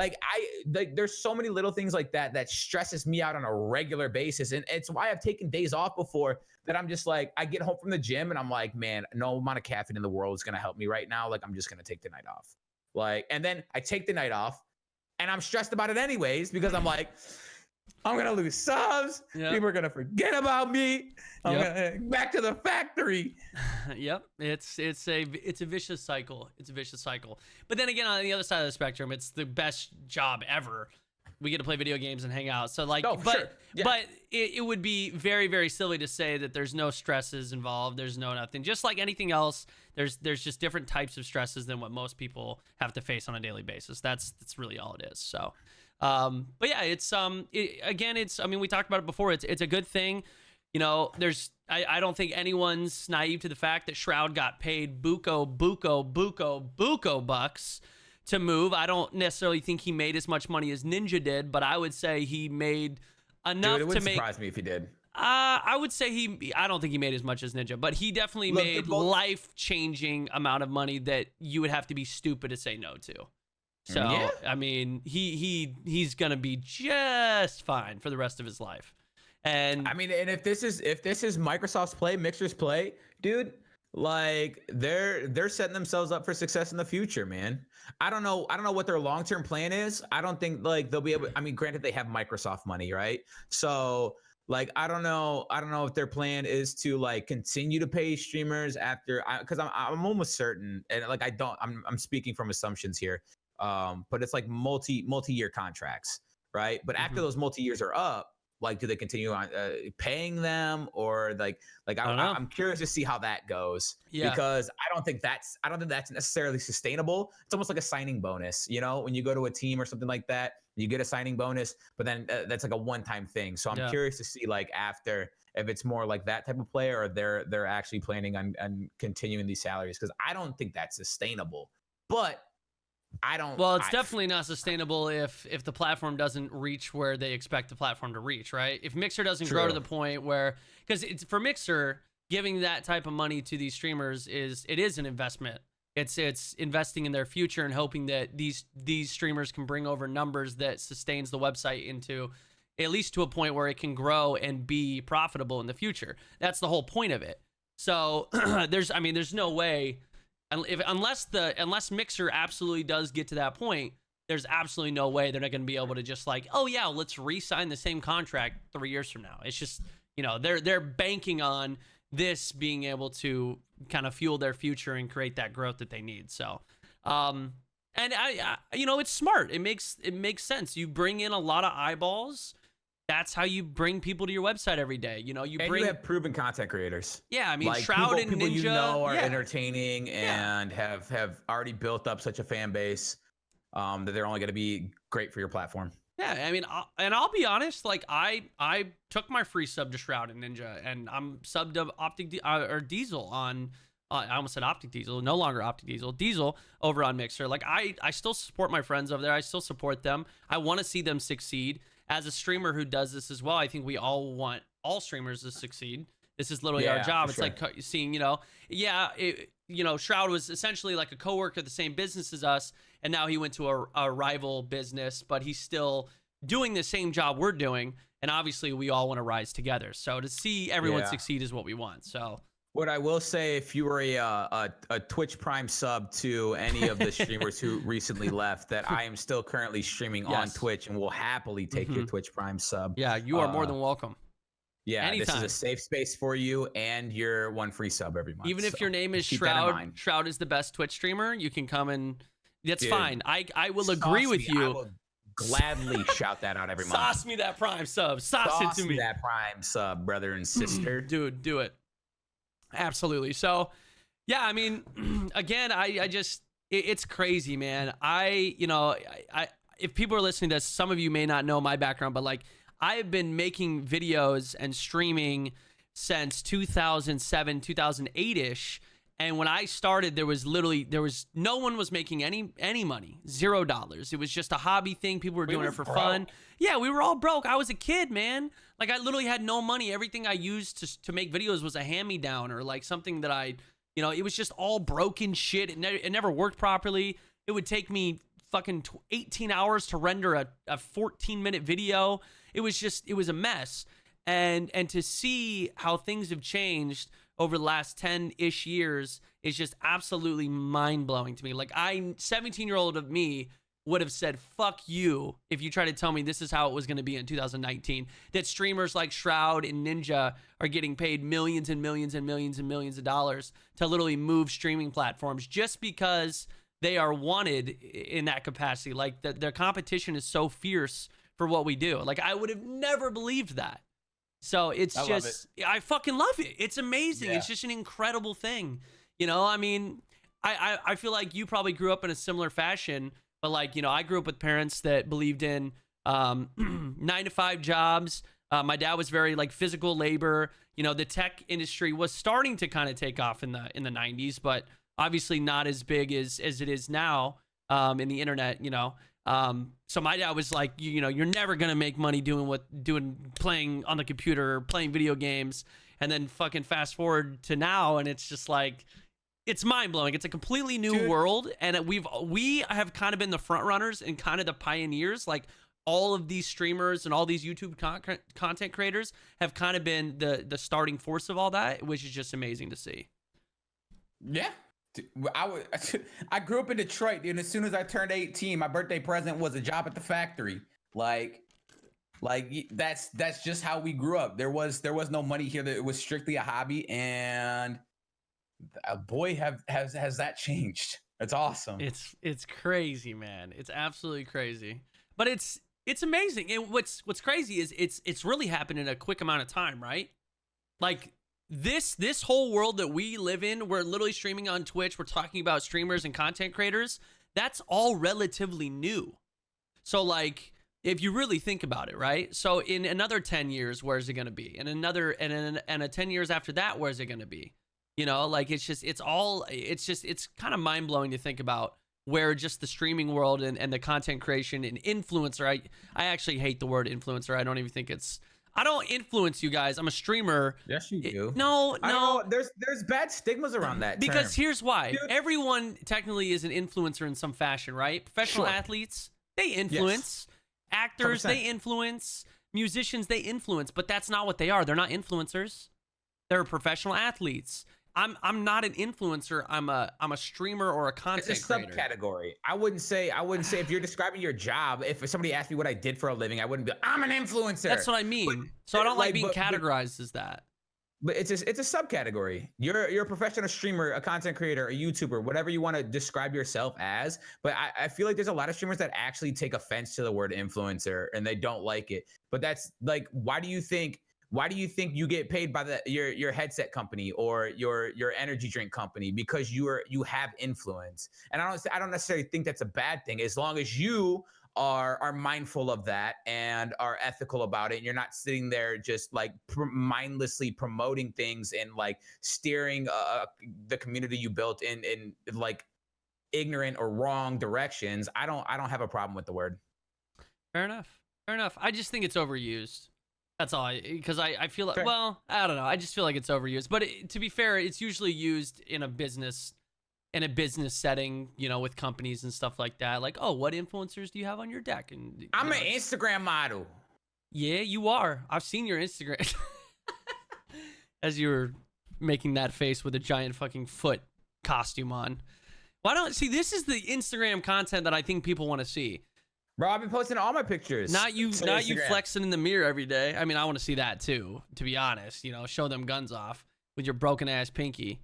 There's so many little things like that stresses me out on a regular basis, and it's why I've taken days off before. That I'm just like, I get home from the gym and I'm like, man, no amount of caffeine in the world is gonna help me right now. Like I'm just gonna take the night off. Like, and then I take the night off, and I'm stressed about it anyways because I'm like, I'm gonna lose subs. Yep. People are gonna forget about me. I'm gonna back to the factory. Yep, it's a vicious cycle. It's a vicious cycle. But then again, on the other side of the spectrum, it's the best job ever. We get to play video games and hang out. So like, but it would be very, very silly to say that there's no stresses involved. There's no nothing. Just like anything else, there's just different types of stresses than what most people have to face on a daily basis. That's really all it is. So. But yeah, it's again, it's, I mean, we talked about it before. It's a good thing. You know, I don't think anyone's naive to the fact that Shroud got paid buco bucks to move. I don't necessarily think he made as much money as Ninja did, but I would say he made enough to make. It wouldn't surprise me if he did. I would say I don't think he made as much as Ninja, but he definitely made life-changing amount of money that you would have to be stupid to say no to. So, yeah. I mean, he's going to be just fine for the rest of his life. And I mean, and if this is Microsoft's play, Mixer's play, dude, like they're setting themselves up for success in the future, man. I don't know what their long-term plan is. I don't think like they'll be able, I mean, granted they have Microsoft money, right? So, like, I don't know if their plan is to like continue to pay streamers after, because I'm almost certain, and like I'm speaking from assumptions here. But it's like multi-year contracts, right? But after those multi-years are up, like, do they continue on paying them, or like I'm curious to see how that goes. Yeah. Because I don't think that's necessarily sustainable. It's almost like a signing bonus, you know, when you go to a team or something like that, you get a signing bonus, but then that's like a one-time thing. So I'm curious to see like after, if it's more like that type of player, or they're actually planning on continuing these salaries, because I don't think that's sustainable. But I don't. Well, it's definitely not sustainable if the platform doesn't reach where they expect the platform to reach, right? If Mixer doesn't grow to the point where, because it's for Mixer, giving that type of money to these streamers is an investment. It's investing in their future and hoping that these streamers can bring over numbers that sustains the website into at least to a point where it can grow and be profitable in the future. That's the whole point of it. So there's no way. Unless Mixer absolutely does get to that point, there's absolutely no way they're not going to be able to just like, oh yeah, let's re-sign the same contract 3 years from now. It's just, they're banking on this being able to kind of fuel their future and create that growth that they need. So, and it's smart. It makes sense. You bring in a lot of eyeballs. That's how you bring people to your website every day. You have proven content creators. Yeah, I mean, like Shroud and Ninja are entertaining and have already built up such a fan base that they're only going to be great for your platform. Yeah, I mean, I'll be honest. Like, I took my free sub to Shroud and Ninja, and I'm subbed to Diesel on. I almost said Optic Diesel, no longer Optic Diesel. Diesel over on Mixer. Like, I still support my friends over there. I still support them. I want to see them succeed. As a streamer who does this as well, I think we all want all streamers to succeed. This is literally our job. It's like seeing, Shroud was essentially like a coworker at the same business as us, and now he went to a rival business, but he's still doing the same job we're doing, and obviously we all want to rise together. So to see everyone succeed is what we want. So what I will say, if you were a Twitch Prime sub to any of the streamers who recently left, that I am still currently streaming on Twitch and will happily take your Twitch Prime sub. Yeah, you are more than welcome. Yeah, anytime. This is a safe space for you and your one free sub every month. Even if your name is Shroud, Shroud is the best Twitch streamer, you can come and that's fine. I will agree with you. I will gladly shout that out every month. Sauce me that Prime sub. Sauce it to me. That Prime sub, brother and sister. Dude, do it. Absolutely. So, yeah, I mean, again, I just, it's crazy, man. If people are listening to this, some of you may not know my background, but like, I've been making videos and streaming since 2007, 2008-ish. And when I started, there was no one was making any money, $0. It was just a hobby thing. People were doing it for fun. Yeah, we were all broke. I was a kid, man. Like, I literally had no money. Everything I used to make videos was a hand-me-down or like something that it was just all broken shit. It never worked properly. It would take me fucking 18 hours to render a 14-minute video. It was a mess. And to see how things have changed over the last 10-ish years is just absolutely mind-blowing to me. Like, 17-year-old of me would have said, fuck you, if you try to tell me this is how it was going to be in 2019, that streamers like Shroud and Ninja are getting paid millions and millions and millions and millions of dollars to literally move streaming platforms just because they are wanted in that capacity. Like, their competition is so fierce for what we do. Like, I would have never believed that. So I fucking love it. It's amazing. Yeah. It's just an incredible thing. I mean, I feel like you probably grew up in a similar fashion, but like, I grew up with parents that believed in 9-to-5 jobs. My dad was very like physical labor. The tech industry was starting to kind of take off in the 90s, but obviously not as big as it is now in the internet, So my dad was like, you're never going to make money playing on the computer, playing video games. And then fucking fast forward to now, and it's just like, it's mind blowing. It's a completely new world. And we have kind of been the front runners and kind of the pioneers. Like, all of these streamers and all these YouTube content creators have kind of been the starting force of all that, which is just amazing to see. Yeah. I grew up in Detroit, dude. As soon as I turned 18, my birthday present was a job at the factory. Like that's just how we grew up. There was no money here. It was strictly a hobby, and boy, has that changed. It's awesome. It's crazy, man. It's absolutely crazy. But it's amazing. And what's crazy is it's really happened in a quick amount of time, right? Like, this whole world that we live in, we're literally streaming on Twitch, we're talking about streamers and content creators, that's all relatively new. So like, if you really think about it, right? So in another 10 years, where's it going to be? And a 10 years after that, where's it going to be? Like, it's kind of mind blowing to think about where just the streaming world and the content creation and influencer, I actually hate the word influencer. I don't even think it's, I don't influence you guys. I'm a streamer. Yes, you do. No. There's bad stigmas around that Because term. here's why. Dude. Everyone technically is an influencer in some fashion, right? Professional Sure. athletes, they influence. Actors, 100%. they influence. Musicians, they influence. But that's not what they are. They're not influencers. They're professional athletes. I'm not an influencer. I'm a streamer or a content It's a creator. subcategory. I wouldn't say if you're describing your job, if somebody asked me what I did for a living, I wouldn't be I'm an influencer. That's what I mean. So I don't like being categorized as that. But it's a subcategory. You're a professional streamer, a content creator, a YouTuber, whatever you want to describe yourself as. But I feel like there's a lot of streamers that actually take offense to the word influencer and they don't like it. But that's like, why do you think you get paid by your headset company or your energy drink company? Because you have influence. And I don't necessarily think that's a bad thing, as long as you are mindful of that and are ethical about it, and you're not sitting there just like mindlessly promoting things and like steering the community you built in like ignorant or wrong directions. I don't have a problem with the word. Fair enough. I just think it's overused. That's all. Because I feel like, Fair. well, I don't know. I just feel like it's overused. But to be fair, it's usually used in a business setting, you know, with companies and stuff like that. Like, oh, what influencers do you have on your deck? And I'm an Instagram model. Yeah, you are. I've seen your Instagram. As you were making that face with a giant fucking foot costume on. Why don't see? This is the Instagram content that I think people want to see. Bro, I've been posting all my pictures. Not you Instagram. flexing in the mirror every day. I mean, I want to see that too, to be honest. You know, show them guns off with your broken ass pinky.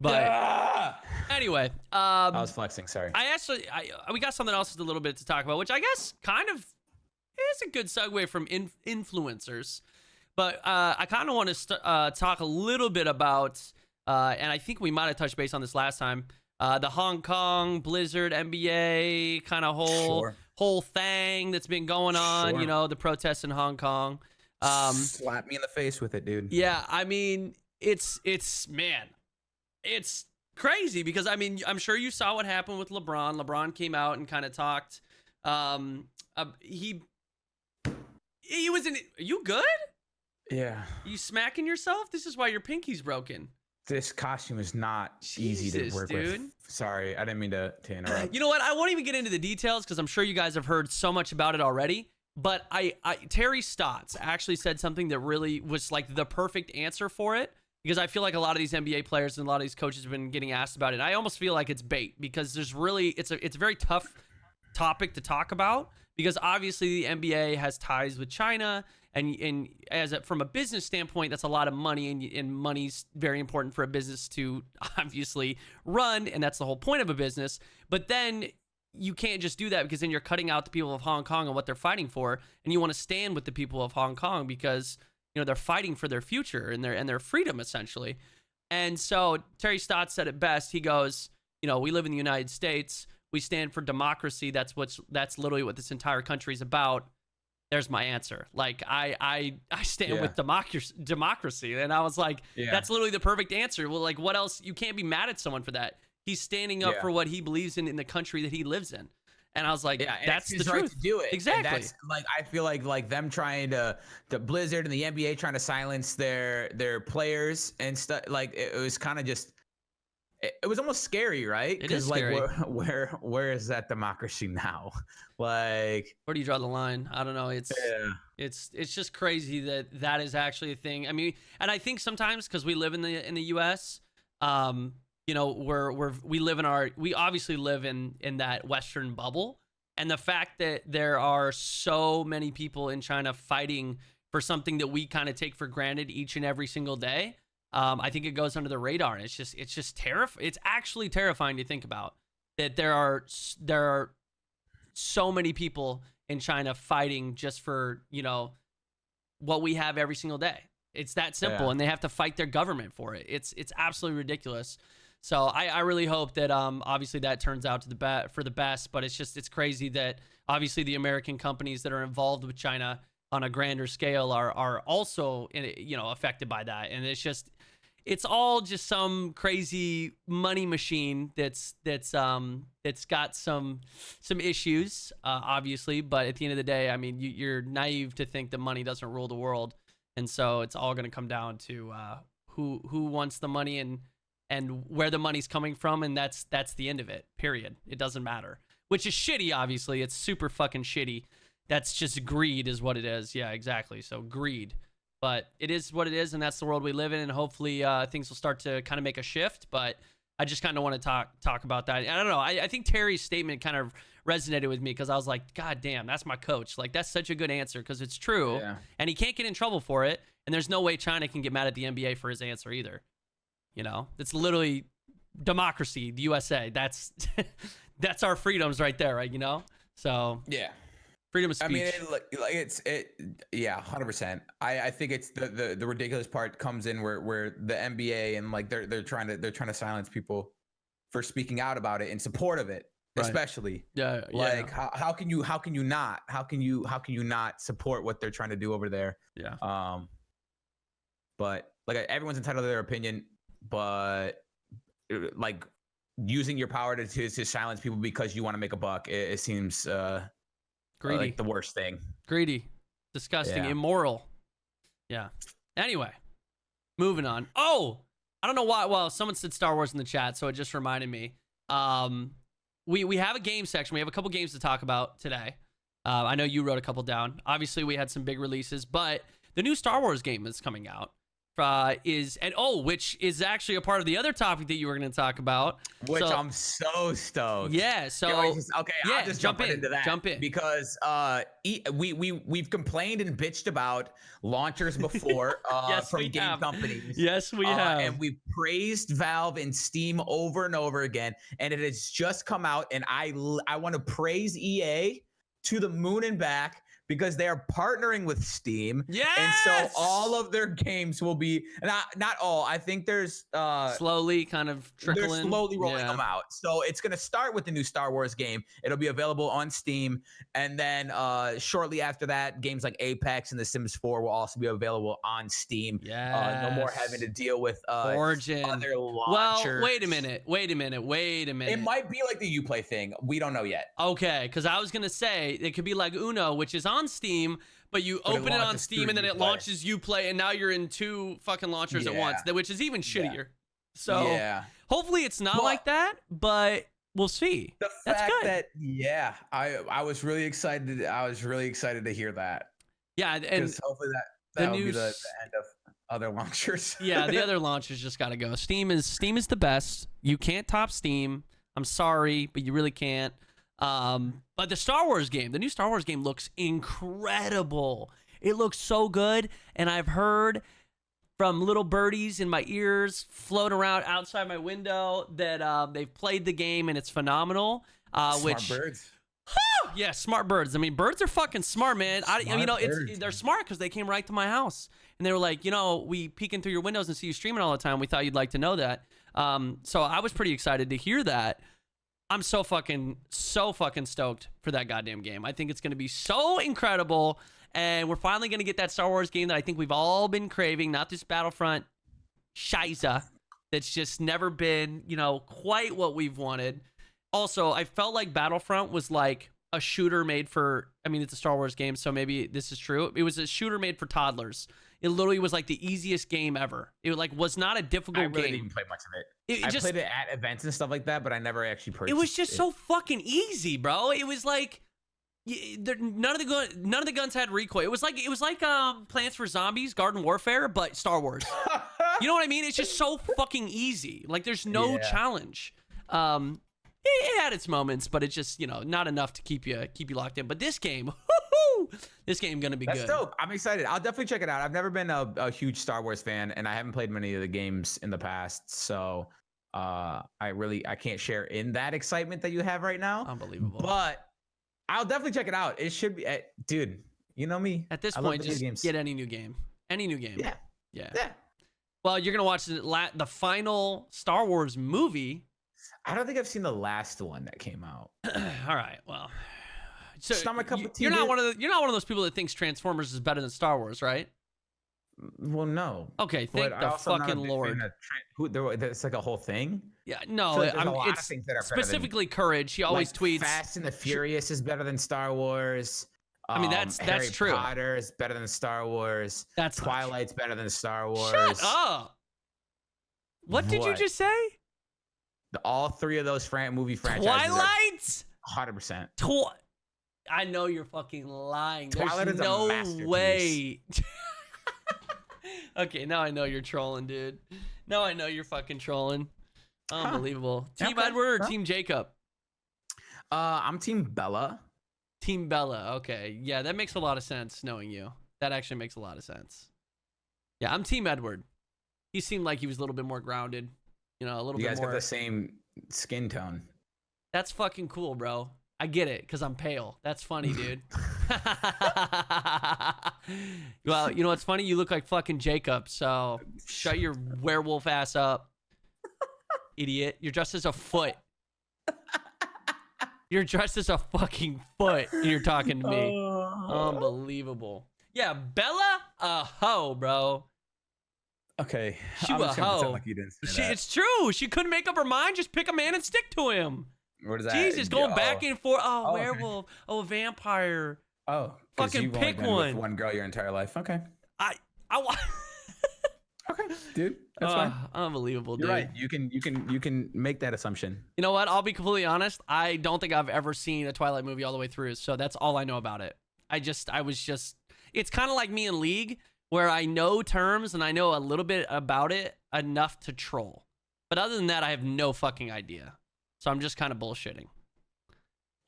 But anyway, I was flexing. Sorry. we got something else a little bit to talk about, which I guess kind of is a good segue from influencers. But I kind of want to talk a little bit about, and I think we might have touched base on this last time, the Hong Kong Blizzard NBA kind of whole thing that's been going on. Sure. You know, the protests in Hong Kong. Slap me in the face with it, dude. Yeah, I mean, it's crazy because I mean, I'm sure you saw what happened with LeBron. LeBron came out and kind of talked. He was in. Are you good? Yeah. You smacking yourself? This is why your pinky's broken. This costume is not easy to work dude. with. Sorry, I didn't mean to interrupt. You know what? I won't even get into the details because I'm sure you guys have heard so much about it already. But Terry Stotts actually said something that really was like the perfect answer for it. Because I feel like a lot of these NBA players and a lot of these coaches have been getting asked about it. I almost feel like it's bait because there's really it's a very tough topic to talk about because obviously the NBA has ties with China and from a business standpoint, that's a lot of money and money's very important for a business to obviously run, and that's the whole point of a business. But then you can't just do that because then you're cutting out the people of Hong Kong and what they're fighting for, and you want to stand with the people of Hong Kong because you know they're fighting for their future and their freedom essentially. And so Terry Stotts said it best. He goes, you know, we live in the United States. We stand for democracy. That's literally what this entire country is about. There's my answer. Like I stand with democracy, and I was like, that's literally the perfect answer. Well, like what else? You can't be mad at someone for that. He's standing up for what he believes in the country that he lives in. And I was like, that's the truth. Right to do it. Exactly. And that's like I feel like them trying to Blizzard and the NBA trying to silence their players and stuff. Like it was kind of just. It was almost scary, right? It is like, scary. Where is that democracy now? Like, where do you draw the line? I don't know. It's just crazy that is actually a thing. I mean, and I think sometimes because we live in the U.S., you know, we obviously live in that Western bubble, and the fact that there are so many people in China fighting for something that we kind of take for granted each and every single day. I think it goes under the radar, and it's just terrifying. It's actually terrifying to think about that there are so many people in China fighting just for, you know, what we have every single day. It's that simple, and they have to fight their government for it. It's absolutely ridiculous. So I really hope that obviously that turns out for the best. But it's crazy that obviously the American companies that are involved with China on a grander scale are also affected by that, and it's all just some crazy money machine that's got some issues, obviously. But at the end of the day, I mean, you're naive to think that money doesn't rule the world, and so it's all going to come down to who wants the money and where the money's coming from, and that's the end of it. Period. It doesn't matter, which is shitty. Obviously, it's super fucking shitty. That's just greed, is what it is. Yeah, exactly. So greed. But it is what it is, and that's the world we live in, and hopefully things will start to kind of make a shift. But I just kind of want to talk about that. I don't know. I think Terry's statement kind of resonated with me because I was like, God damn, that's my coach. Like, that's such a good answer because it's true, and he can't get in trouble for it, and there's no way China can get mad at the NBA for his answer either. You know? It's literally democracy, the USA. That's that's our freedoms right there, right? You know? So yeah. Freedom of speech. I mean, yeah, 100%. I think it's the ridiculous part comes in where the NBA and like they're trying to silence people for speaking out about it in support of it, right. Especially. Yeah. Like how can you not support what they're trying to do over there? Yeah. But like everyone's entitled to their opinion, but like using your power to silence people because you want to make a buck, it seems greedy. Like the worst thing. Greedy. Disgusting. Immoral. Yeah. Anyway, moving on. Oh, I don't know why. Well, someone said Star Wars in the chat, so it just reminded me. We have a game section. We have a couple games to talk about today. I know you wrote a couple down. Obviously, we had some big releases, but the new Star Wars game that's coming out which is actually a part of the other topic that you were going to talk about. Which I'm so stoked. Yeah. So I'll just jump right into that. Jump in because we've complained and bitched about launchers before from game companies. Yes, we have. And we praised Valve and Steam over and over again, and it has just come out. And I want to praise EA to the moon and back, because they are partnering with Steam. Yes! And so all of their games will be, not all, I think there's... slowly kind of trickling. They're slowly rolling them out. So it's going to start with the new Star Wars game. It'll be available on Steam. And then shortly after that, games like Apex and The Sims 4 will also be available on Steam. Yes. No more having to deal with Origin. Other launchers. Well, wait a minute. It might be like the Uplay thing. We don't know yet. Okay, because I was going to say, it could be like Uno, which is on Steam, but you open it on Steam and then it launches Uplay, and now you're in two fucking launchers at once, which is even shittier. So hopefully it's not like that, but we'll see. The fact that I was really excited. I was really excited to hear that. Yeah, and hopefully that will be the end of other launchers. Yeah, the other launchers just gotta go. Steam is the best. You can't top Steam. I'm sorry, but you really can't. But the Star Wars game, the new Star Wars game looks incredible. It looks so good, and I've heard from little birdies in my ears float around outside my window that they've played the game and it's phenomenal. Smart birds. Yeah, smart birds. I mean, birds are fucking smart, man. They're smart because they came right to my house and they were like, we peeking through your windows and see you streaming all the time. We thought you'd like to know that. So I was pretty excited to hear that. I'm so fucking stoked for that goddamn game. I think it's going to be so incredible, and we're finally going to get that Star Wars game that I think we've all been craving, not this Battlefront shiza that's just never been, quite what we've wanted. Also, I felt like Battlefront was like a shooter made for, it's a Star Wars game, so maybe this is true. It was a shooter made for toddlers. It literally was like the easiest game ever. It was not a difficult game. I really didn't play much of it. I played it at events and stuff like that, but I never actually purchased it. It was just so fucking easy, bro. It was like none of the guns had recoil. It was like Plants vs Zombies, Garden Warfare, but Star Wars. You know what I mean? It's just so fucking easy. Like there's no challenge. It had its moments, but it's just not enough to keep you locked in. But this game. This game gonna be good. That's dope. I'm excited. I'll definitely check it out. I've never been a huge Star Wars fan, and I haven't played many of the games in the past, so I can't share in that excitement that you have right now. Unbelievable. But I'll definitely check it out. It should be, dude. You know me. At this point, just get any new game. Any new game. Yeah. Well, you're gonna watch the final Star Wars movie. I don't think I've seen the last one that came out. All right. Well. So it's not my cup of tea. You're not one of those people that thinks Transformers is better than Star Wars, right? Well, no. Okay, thank But I the also am not a fucking big Lord. fan of there's like a whole thing. Yeah, I no, feel like there's a I'm. lot of It's things that are better than specifically Courage. She always like tweets. Fast and the Furious is better than Star Wars. I mean, that's Harry true. Potter is better than Star Wars. That's Twilight's better than Star Wars. Shut up. What did you just say? All three of those movie franchises. Twilight? 100%. I know you're fucking lying. Twilight There's is a no masterpiece. way. Okay, now I know you're trolling, dude. Now I know you're fucking trolling. Unbelievable. Team Edward or Team Jacob? I'm Team Bella. Team Bella. Okay. Yeah, that makes a lot of sense knowing you. That actually makes a lot of sense. Yeah, I'm Team Edward. He seemed like he was a little bit more grounded. You know, a little bit more. You guys got the same skin tone. That's fucking cool, bro. I get it, because I'm pale. That's funny, dude. Well, you know what's funny? You look like fucking Jacob, so shut your werewolf ass up. Idiot. You're dressed as a foot. You're dressed as a fucking foot, and you're talking to me. Unbelievable. Yeah, Bella, a hoe, bro. Okay. She I'm a just gonna pretend hoe. like you didn't say that. It's true. She couldn't make up her mind. Just pick a man and stick to him. What is that? Jesus, going back and forth. Oh, Oh, werewolf. Oh, a vampire. Oh, Fucking you've only pick been with one. one girl your entire life. Okay. I Okay, dude. That's fine. Unbelievable, dude. You're right. You can make that assumption. You know what? I'll be completely honest. I don't think I've ever seen a Twilight movie all the way through, so that's all I know about it. It's kind of like me in League, where I know terms and I know a little bit about it enough to troll. But other than that, I have no fucking idea. So I'm just kind of bullshitting.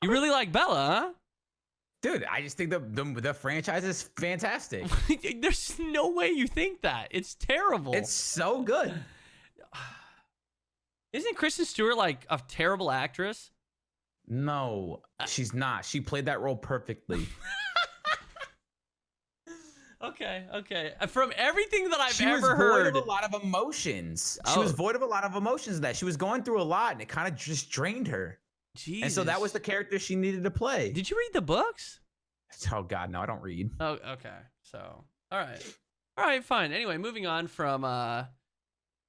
You really like Bella, huh? Dude, I just think the franchise is fantastic. There's no way you think that. It's terrible. It's so good. Isn't Kristen Stewart like a terrible actress? No, she's not. She played that role perfectly. Okay. From everything that I've She was ever heard, void of a lot of emotions. She was void of a lot of emotions. That she was going through a lot, and it kind of just drained her. Jesus. And so that was the character she needed to play. Did you read the books? Oh God, no, I don't read. Oh, okay. So, all right, fine. Anyway, moving on from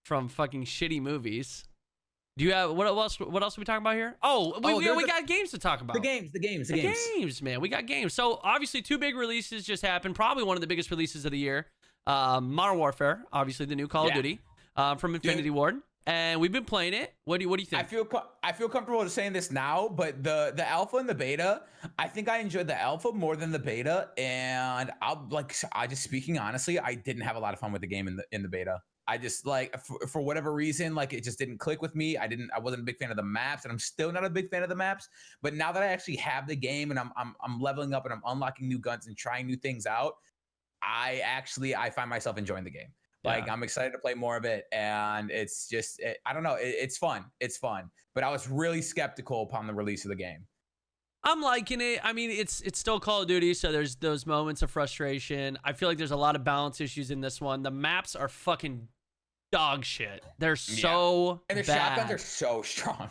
fucking shitty movies. Do you have what else? What else are we talking about here? Oh, we got games to talk about. The games, man. We got games. So obviously, two big releases just happened. Probably one of the biggest releases of the year. Modern Warfare, obviously the new Call of Duty from Infinity Ward, and we've been playing it. What do you think? I feel comfortable saying this now, but the alpha and the beta, I think I enjoyed the alpha more than the beta, and I just speaking honestly, I didn't have a lot of fun with the game in the beta. I just for whatever reason, it just didn't click with me. I wasn't a big fan of the maps, and I'm still not a big fan of the maps. But now that I actually have the game and I'm leveling up and I'm unlocking new guns and trying new things out, I find myself enjoying the game. I'm excited to play more of it, and it's just I don't know, it's fun. It's fun, but I was really skeptical upon the release of the game. I'm liking it. I mean, it's still Call of Duty, so there's those moments of frustration. I feel like there's a lot of balance issues in this one. The maps are fucking dog shit. They're so and the bad. shotguns are so strong.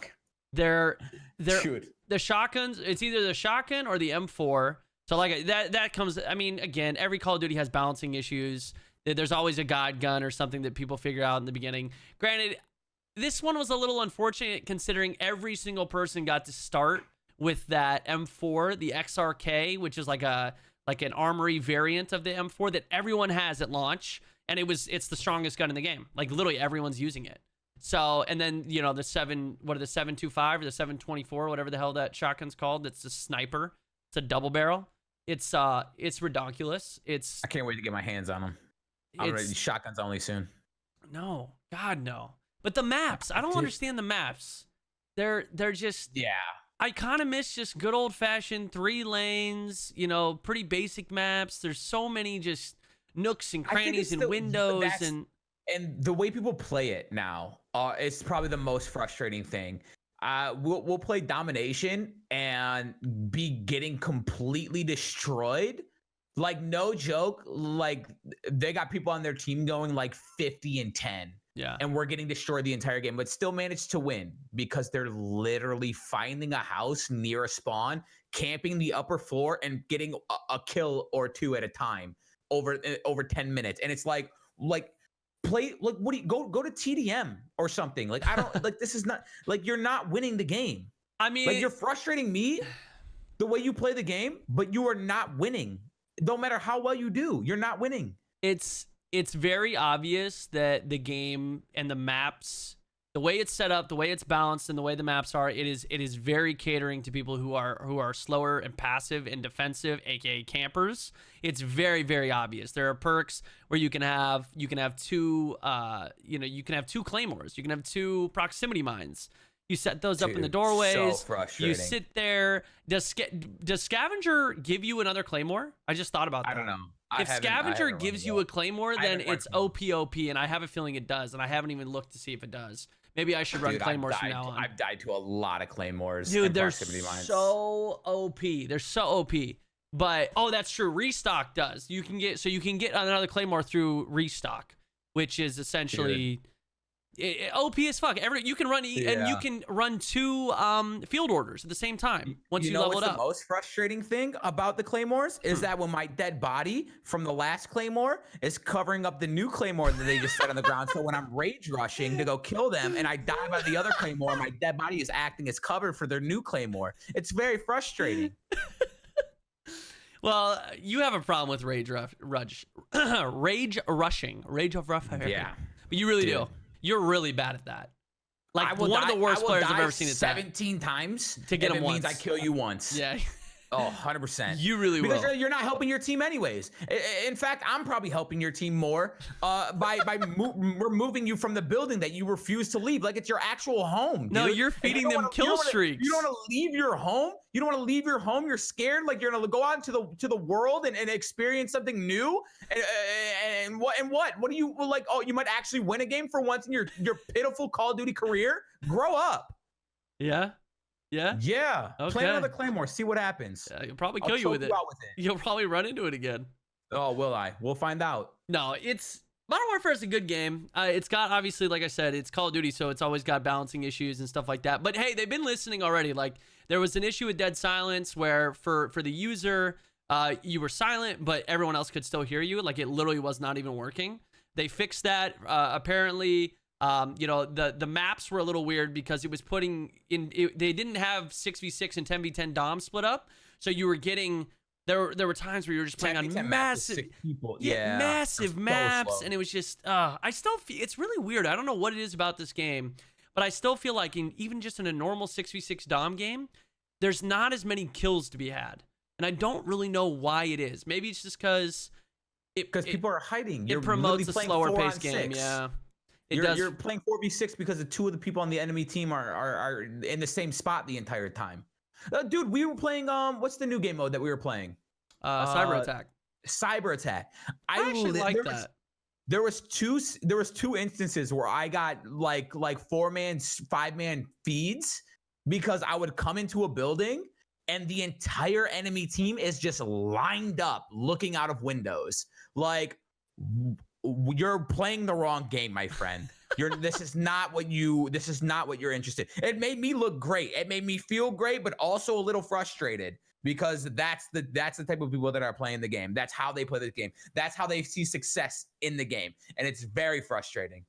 They're Shoot. The shotguns. It's either the shotgun or the M4. So that comes. I mean, again, every Call of Duty has balancing issues. There's always a god gun or something that people figure out in the beginning. Granted, this one was a little unfortunate considering every single person got to start with that M4, the XRK, which is like an armory variant of the M4 that everyone has at launch, and it's the strongest gun in the game. Like literally everyone's using it. So, and then the 725 or the 724, whatever the hell that shotgun's called. It's a sniper. It's a double barrel. It's ridiculous. I can't wait to get my hands on them. I'm ready. Shotguns only soon. No, God no. But the maps, I don't understand the maps. They're just I kind of miss just good old fashioned 3 lanes, pretty basic maps. There's so many just nooks and crannies and windows and the way people play it now, it's probably the most frustrating thing. We'll play domination and be getting completely destroyed. Like no joke, they got people on their team going 50-10. Yeah. And we're getting destroyed the entire game, but still managed to win because they're literally finding a house near a spawn, camping the upper floor, and getting a kill or two at a time over 10 minutes, and it's like play like what do you go to TDM or something? Like I don't like this is not like you're not winning the game. I mean, Like you're frustrating me the way you play the game, but you are not winning. No matter how well you do, you're not winning. it's very obvious that the game and the maps, the way it's set up, the way it's balanced, and the way the maps are, it is very catering to people who are slower and passive and defensive, aka campers. It's very, very obvious. There are perks where you can have two you can have two claymores, you can have two proximity mines. You set those up in the doorways. So frustrating. You sit there. Does Scavenger give you another claymore? I just thought about that. I don't know. If Scavenger gives you a claymore, then it's OP, and I have a feeling it does, and I haven't even looked to see if it does. Maybe I should run claymores from now on. I've died to a lot of claymores. Dude, they're so OP. They're so OP. But that's true. Restock does. You can get another claymore through restock, which is essentially OP as fuck. You can run and you can run two field orders at the same time once you level it up. The most frustrating thing about the claymores is that when my dead body from the last claymore is covering up the new claymore that they just set on the ground, so when I'm rage rushing to go kill them and I die by the other claymore, my dead body is acting as cover for their new claymore. It's very frustrating. Well, you have a problem with rage rushing. Yeah, but you really do. You're really bad at that. Like one of the worst players I've ever seen at that. 17 times to get him once. Means I kill you once. Yeah. Oh, 100%. You really will. Because you're not helping your team anyways. In fact, I'm probably helping your team more by removing you from the building that you refuse to leave. Like it's your actual home. Dude. No, you're feeding them kill streaks. You don't want to leave your home. You don't want to leave your home. You're scared. Like you're gonna go out into the world and experience something new. And what do you like? Oh, you might actually win a game for once in your pitiful Call of Duty career. Grow up. Yeah. Yeah? Yeah. Okay. Play another claymore. See what happens. He'll probably kill you with it. You'll probably run into it again. Oh, will I? We'll find out. No, Modern Warfare is a good game. It's got, obviously, like I said, it's Call of Duty, so it's always got balancing issues and stuff like that. But hey, they've been listening already. Like, there was an issue with Dead Silence where for the user, you were silent, but everyone else could still hear you. Like, it literally was not even working. They fixed that. Apparently... the maps were a little weird because it was they didn't have 6v6 and 10v10 dom split up, so you were getting there were times where you were just playing on massive massive maps, and it was just I still feel it's really weird. I don't know what it is about this game, but I still feel like even just in a normal 6v6 dom game, there's not as many kills to be had, and I don't really know why it is. Maybe it's just because people are hiding. It promotes a slower paced game. Yeah. You're playing 4v6 because the two of the people on the enemy team are in the same spot the entire time. Dude, we were playing what's the new game mode that we were playing? Cyber Attack. Cyber Attack. I actually like that. There was two instances where I got like 4-man, 5-man feeds because I would come into a building and the entire enemy team is just lined up looking out of windows. Like, you're playing the wrong game, my friend. This is not what you're interested in. It made me look great. It made me feel great, but also a little frustrated because that's the type of people that are playing the game. That's how they play the game. That's how they see success in the game. And it's very frustrating.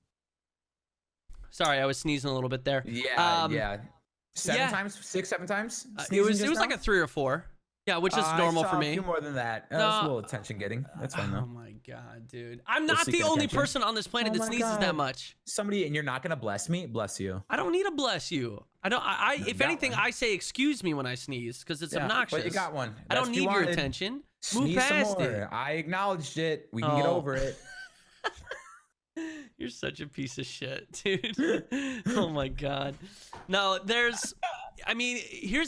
Sorry, I was sneezing a little bit there. Yeah. 7 times? 6, 7 times? It was like a 3 or 4. Yeah, which is normal for me. A few more than that. That's a little attention getting. That's fine though. Oh my god, dude! I'm not the only person on this planet that sneezes that much. Somebody, and you're not gonna bless me? Bless you. I don't need to bless you. I don't. If anything, I say excuse me when I sneeze because it's obnoxious. But you got one. I don't need your attention. Move past it. I acknowledged it. We can get over it. You're such a piece of shit, dude. Oh my god. No, here's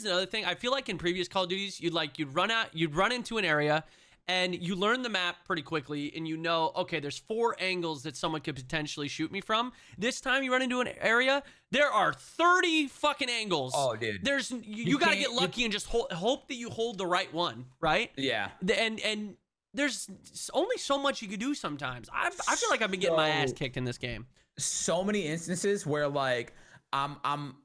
another thing. I feel like in previous Call of Duties, you'd run into an area and you learn the map pretty quickly and okay, there's 4 angles that someone could potentially shoot me from. This time you run into an area, there are 30 fucking angles. Oh, dude. You got to get lucky and just hope that you hold the right one, right? Yeah. And there's only so much you could do sometimes. I feel like I've been getting my ass kicked in this game. So many instances where like I'm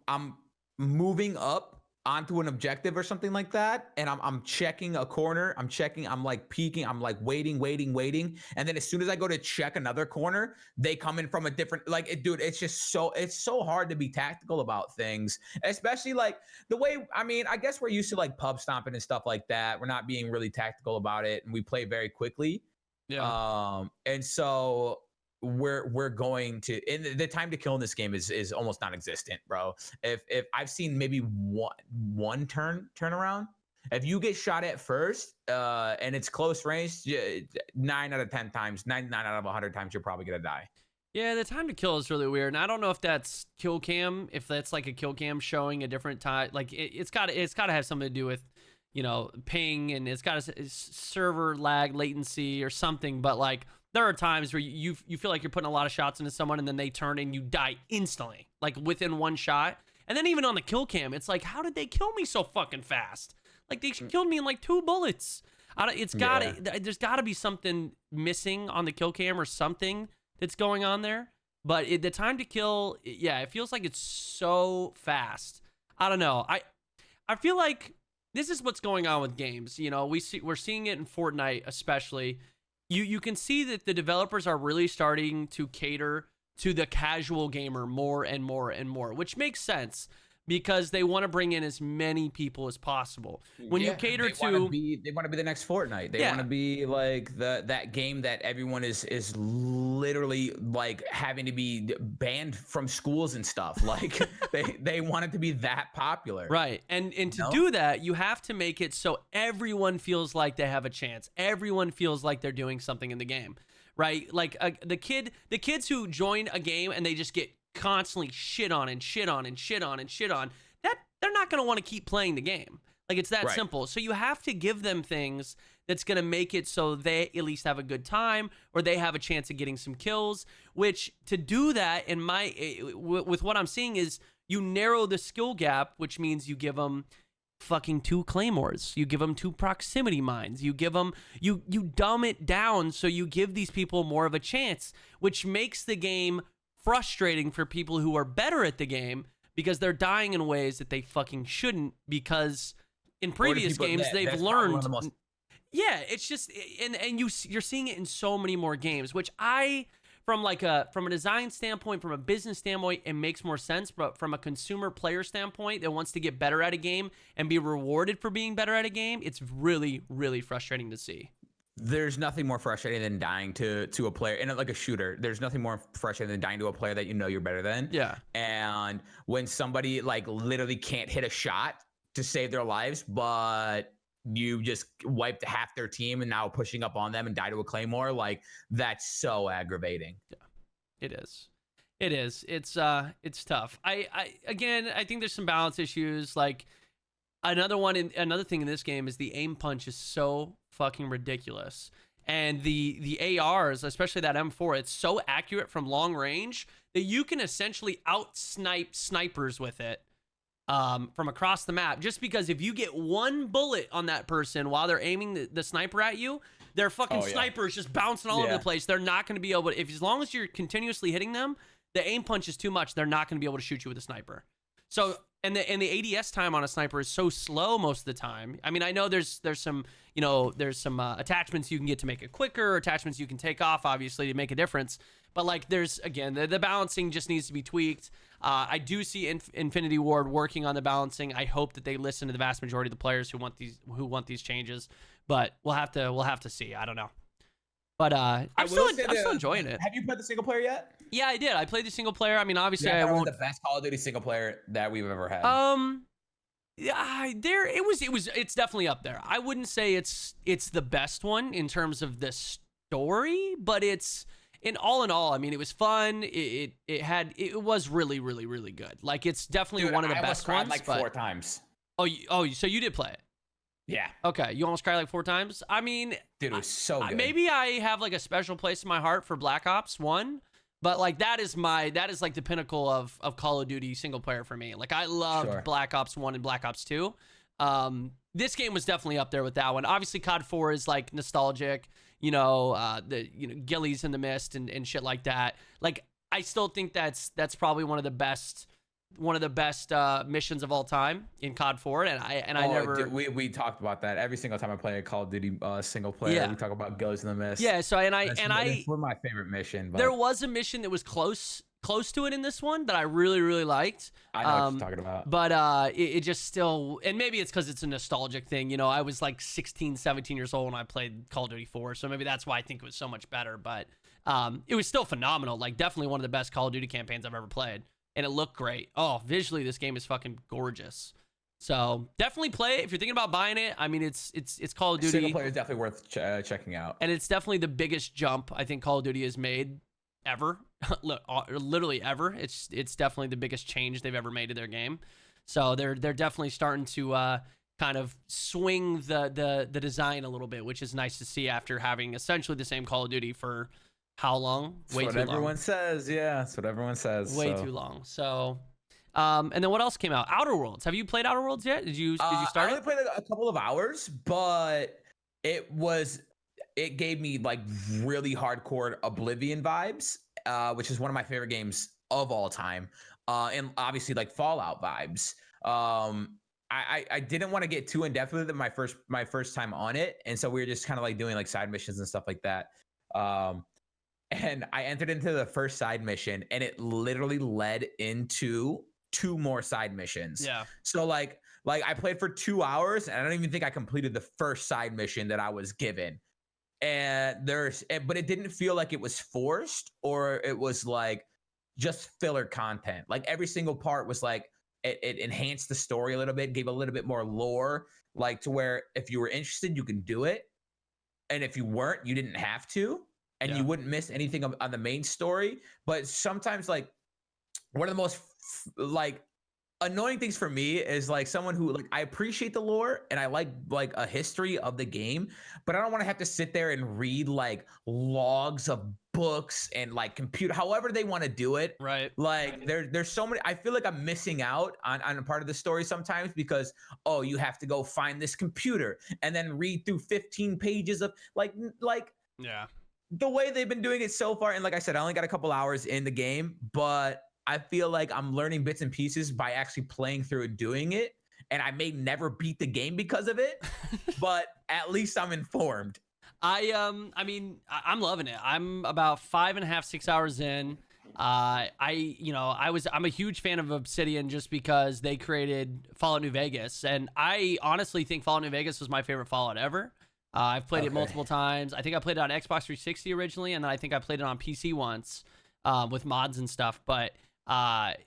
moving up onto an objective or something like that, and I'm checking a corner, I'm like peeking, I'm like waiting, and then as soon as I go to check another corner, they come in from a different, like, dude, it's so hard to be tactical about things, especially like the way, I mean, I guess we're used to like pub stomping and stuff like that. We're not being really tactical about it, and we play very quickly. And so we're going to, and the time to kill in this game is almost non-existent, bro. If I've seen maybe one turnaround, if you get shot at first and it's close range, 9 out of 10 times, 99 out of 100 times, you're probably gonna die. Yeah, the time to kill is really weird, and I don't know if that's kill cam, if that's like a kill cam showing a different time. Like it's got to have something to do with, you know, ping, and it's got a server lag, latency, or something. But like, there are times where you feel like you're putting a lot of shots into someone, and then they turn and you die instantly, like within one shot. And then even on the kill cam, it's like, how did they kill me so fucking fast? Like they killed me in like 2 bullets. There's got to be something missing on the kill cam or something that's going on there. But the time to kill, yeah, it feels like it's so fast. I don't know. I feel like this is what's going on with games. You know, we're seeing it in Fortnite especially. You can see that the developers are really starting to cater to the casual gamer more and more and more, which makes sense because they want to bring in as many people as possible. When you cater they want to be the next Fortnite. They want to be like that game that everyone is literally like having to be banned from schools and stuff. Like they want it to be that popular. Right. And to do that, you have to make it so everyone feels like they have a chance. Everyone feels like they're doing something in the game. Right? Like the kids who join a game and they just get constantly shit on, that they're not going to want to keep playing the game. Like it's that simple. So you have to give them things that's going to make it so they at least have a good time or they have a chance of getting some kills, which to do that with what I'm seeing is you narrow the skill gap, which means you give them fucking 2 claymores, you give them 2 proximity mines, you give them, you dumb it down so you give these people more of a chance, which makes the game frustrating for people who are better at the game because they're dying in ways that they fucking shouldn't, because in previous games they've learned. Yeah, it's just, and you're seeing it in so many more games, which from a design standpoint, from a business standpoint, it makes more sense. But from a consumer player standpoint that wants to get better at a game and be rewarded for being better at a game, it's really, really frustrating to see. There's nothing more frustrating than dying to a player, and like a shooter, there's nothing more frustrating than dying to a player that you know you're better than. Yeah. And when somebody like literally can't hit a shot to save their lives, but you just wiped half their team and now pushing up on them and die to a claymore, like that's so aggravating. Yeah, it is. It's tough. I think there's some balance issues. Like another thing in this game is the aim punch is so fucking ridiculous. And the ARs, especially that M4, it's so accurate from long range that you can essentially out-snipe snipers with it from across the map. Just because if you get one bullet on that person while they're aiming the sniper at you, their fucking snipers just bouncing all over the place. They're not going to be able to, as long as you're continuously hitting them, the aim punch is too much. They're not going to be able to shoot you with a sniper. So, and the ADS time on a sniper is so slow most of the time. I mean, I know there's some attachments you can get to make it quicker, attachments you can take off, obviously, to make a difference. But like, there's, again, the balancing just needs to be tweaked. I do see Infinity Ward working on the balancing. I hope that they listen to the vast majority of the players who want these changes. But we'll have to see. I don't know. But I'm still enjoying it. Have you played the single player yet? Yeah, I did. I played the single player. I mean, obviously, I won't. The best Call of Duty single player that we've ever had. Yeah, it's definitely up there. I wouldn't say it's the best one in terms of the story, but it's in all, I mean, it was fun. It was really, really, really good. Like, it's definitely one of the best ones. Like 4 times. Oh, so you did play it? Yeah. Okay, you almost cried like 4 times. I mean, dude, it was so good. Maybe I have like a special place in my heart for Black Ops 1. But like that is like the pinnacle of Call of Duty single player for me. Like I loved Black Ops 1 and Black Ops 2. This game was definitely up there with that one. Obviously COD 4 is like nostalgic, Gillies in the Mist and shit like that. Like I still think that's probably one of the best one of the best missions of all time in COD 4, and I never. Dude, we talked about that every single time I play a Call of Duty single player. Yeah. We talk about Ghosts in the Mist. Yeah. So That's one of my favorite mission. But there was a mission that was close to it in this one that I really liked. I know what you're talking about. But it just still, and maybe it's because it's a nostalgic thing. You know, I was like 16, 17 years old when I played Call of Duty 4, so maybe that's why I think it was so much better. But it was still phenomenal. Like, definitely one of the best Call of Duty campaigns I've ever played. And it looked great. Oh, visually, this game is fucking gorgeous. So definitely play it if you're thinking about buying it. I mean, it's Call of Duty. Single player is definitely worth checking out. And it's definitely the biggest jump I think Call of Duty has made ever. Literally ever. It's definitely the biggest change they've ever made to their game. So they're definitely starting to kind of swing the design a little bit, which is nice to see after having essentially the same Call of Duty for how long? Way too long. That's what everyone says. Yeah, that's what everyone says. Way too long. So, and then what else came out? Outer Worlds. Have you played Outer Worlds yet? Did you start? I only played a couple of hours, but it gave me like really hardcore Oblivion vibes, which is one of my favorite games of all time, and obviously like Fallout vibes. I didn't want to get too in depth with it my first time on it, and so we were just kind of like doing like side missions and stuff like that. And I entered into the first side mission, and it literally led into 2 more side missions. Yeah. So like I played for 2 hours, and I don't even think I completed the first side mission that I was given. But it didn't feel like it was forced or it was like just filler content. Like every single part was like it enhanced the story a little bit, gave a little bit more lore, like to where if you were interested, you can do it, and if you weren't, you didn't have to. And you wouldn't miss anything on the main story. But sometimes, like, one of the most like annoying things for me is like someone who like I appreciate the lore and I like a history of the game, but I don't want to have to sit there and read like logs of books and like computer, however they want to do it. Right. Like there's so many. I feel like I'm missing out on a part of the story sometimes because you have to go find this computer and then read through 15 pages of like. Yeah. The way they've been doing it so far, and like I said, I only got a couple hours in the game, but I feel like I'm learning bits and pieces by actually playing through and doing it. And I may never beat the game because of it, but at least I'm informed. I mean, I'm loving it. I'm about 5.5, 6 hours in. I'm a huge fan of Obsidian just because they created Fallout New Vegas, and I honestly think Fallout New Vegas was my favorite Fallout ever. I've played it multiple times. I think I played it on Xbox 360 originally, and then I think I played it on PC once with mods and stuff. But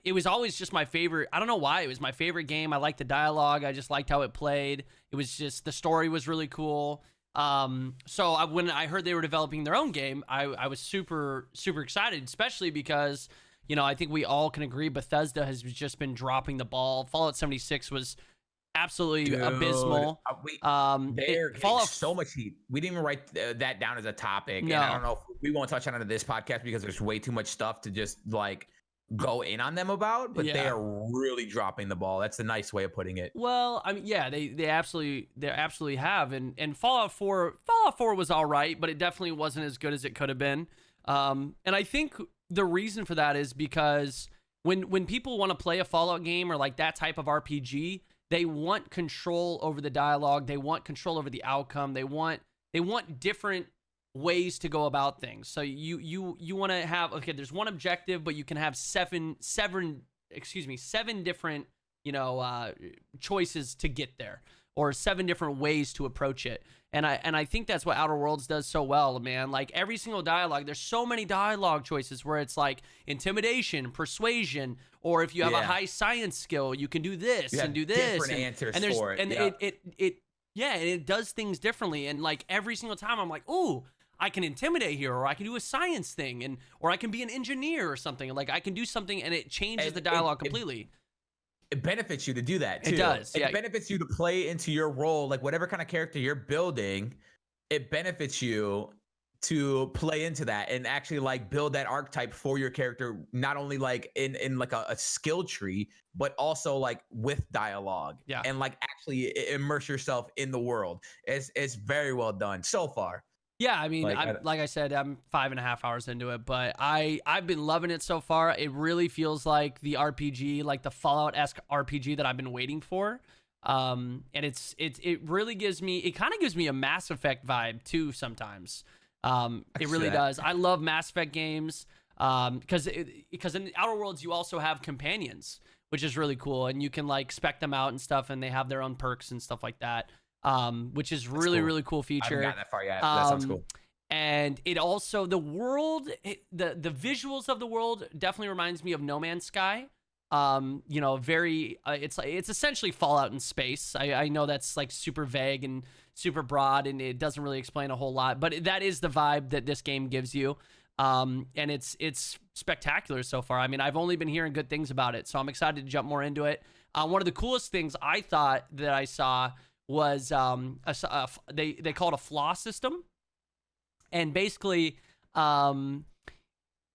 it was always just my favorite. I don't know why. It was my favorite game. I liked the dialogue. I just liked how it played. It was just, the story was really cool. So when I heard they were developing their own game, I was super, super excited, especially because, I think we all can agree Bethesda has just been dropping the ball. Fallout 76 was absolutely abysmal. They're getting so much heat. We didn't even write that down as a topic. No. And I don't know if we won't touch on it in this podcast because there's way too much stuff to just like go in on them about, but they are really dropping the ball. That's a nice way of putting it. Well, I mean, yeah, they absolutely have. And Fallout 4 was all right, but it definitely wasn't as good as it could have been. And I think the reason for that is because when people want to play a Fallout game or like that type of RPG, they want control over the dialogue. They want control over the outcome. They want different ways to go about things. So you want to have, okay, there's one objective, but you can have seven different, choices to get there, or 7 different ways to approach it. And I think that's what Outer Worlds does so well, man. Like every single dialogue, there's so many dialogue choices where it's like intimidation, persuasion, or if you have a high science skill, you can do this and do this. Different answers for it. And it does things differently. And like every single time I'm like, ooh, I can intimidate here, or I can do a science thing, or I can be an engineer or something. Like I can do something, and it changes the dialogue completely. It benefits you to do that too. It does. It benefits you to play into your role, like whatever kind of character you're building. It benefits you to play into that and actually like build that archetype for your character, not only like in like a skill tree, but also like with dialogue. And like actually immerse yourself in the world. It's very well done so far. Yeah, I mean, Like, like I said, I'm 5.5 hours into it, but I've been loving it so far. It really feels like the RPG, like the Fallout-esque RPG that I've been waiting for. And it really gives me, it kind of gives me a Mass Effect vibe too sometimes. It really does. I love Mass Effect games because in Outer Worlds you also have companions, which is really cool, and you can like spec them out and stuff, and they have their own perks and stuff like that. Which is really cool feature. I haven't gotten that far yet. That sounds cool. And it also, the world, the visuals of the world definitely reminds me of No Man's Sky. You know, very it's essentially Fallout in space. I know that's like super vague and super broad, and it doesn't really explain a whole lot, but that is the vibe that this game gives you. And it's spectacular so far. I mean, I've only been hearing good things about it, so I'm excited to jump more into it. One of the coolest things I thought that I saw was they call it a flaw system, and basically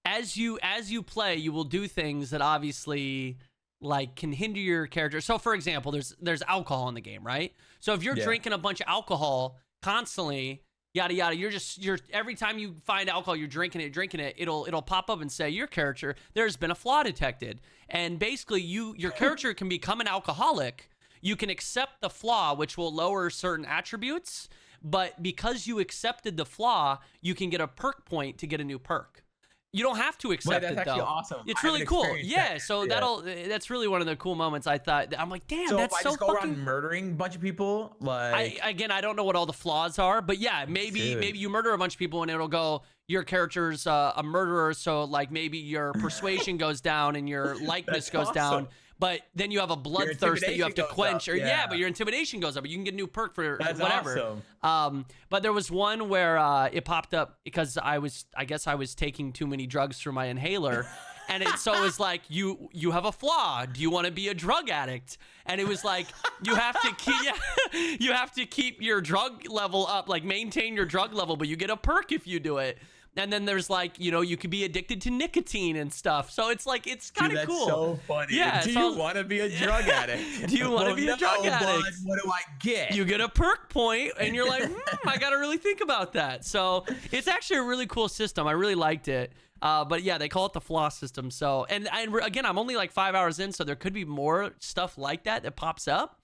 as you play, you will do things that obviously like can hinder your character. So for example, there's alcohol in the game, right? So if you're drinking a bunch of alcohol constantly, yada yada, you're every time you find alcohol, you're drinking it, it'll pop up and say your character, there's been a flaw detected. And basically your character can become an alcoholic. You can accept the flaw, which will lower certain attributes, but because you accepted the flaw, you can get a perk point to get a new perk. You don't have to accept it, though. That's actually awesome. It's really cool. Yeah, so that's really one of the cool moments. I thought, I'm like, damn, that's so fucking... So if I just go around murdering a bunch of people, like... I don't know what all the flaws are, but yeah, maybe you murder a bunch of people and it'll go, your character's a murderer, so like maybe your persuasion goes down and your likeness goes down. But then you have a bloodthirst that you have to quench, or but your intimidation goes up. You can get a new perk for whatever. Awesome. But there was one where it popped up because I guess I was taking too many drugs through my inhaler, and it was like you have a flaw. Do you want to be a drug addict? And it was like you have to keep your drug level up, like maintain your drug level, but you get a perk if you do it. And then there's like, you could be addicted to nicotine and stuff. So it's like, it's kind of cool. That's so funny. Yeah. Do you want to be a drug addict? Do you want to be a drug addict? What do I get? You get a perk point and you're like, I got to really think about that. So it's actually a really cool system. I really liked it. But yeah, they call it the flaw system. So, and again, I'm only like 5 hours in, so there could be more stuff like that pops up,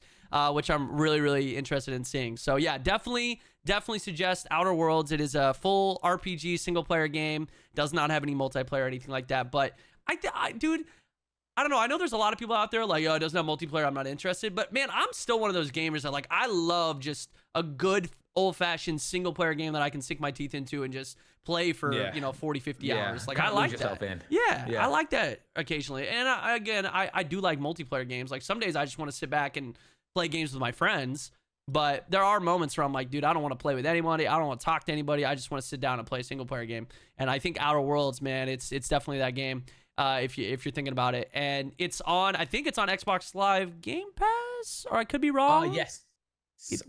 which I'm really interested in seeing. So yeah, definitely suggest Outer Worlds. It is a full RPG single player game. Does not have any multiplayer or anything like that. But dude, I don't know. I know there's a lot of people out there like, it doesn't have multiplayer, I'm not interested. But man, I'm still one of those gamers that like, I love just a good old fashioned single player game that I can sink my teeth into and just play for 40, 50 hours. Like I like that. Yeah, I like that occasionally. And I do like multiplayer games. Like some days I just want to sit back and play games with my friends. But there are moments where I'm like, dude, I don't want to play with anybody. I don't want to talk to anybody. I just want to sit down and play a single player game. And I think Outer Worlds, man, it's definitely that game. If you're thinking about it, and I think it's on Xbox Live Game Pass, or I could be wrong. Yes,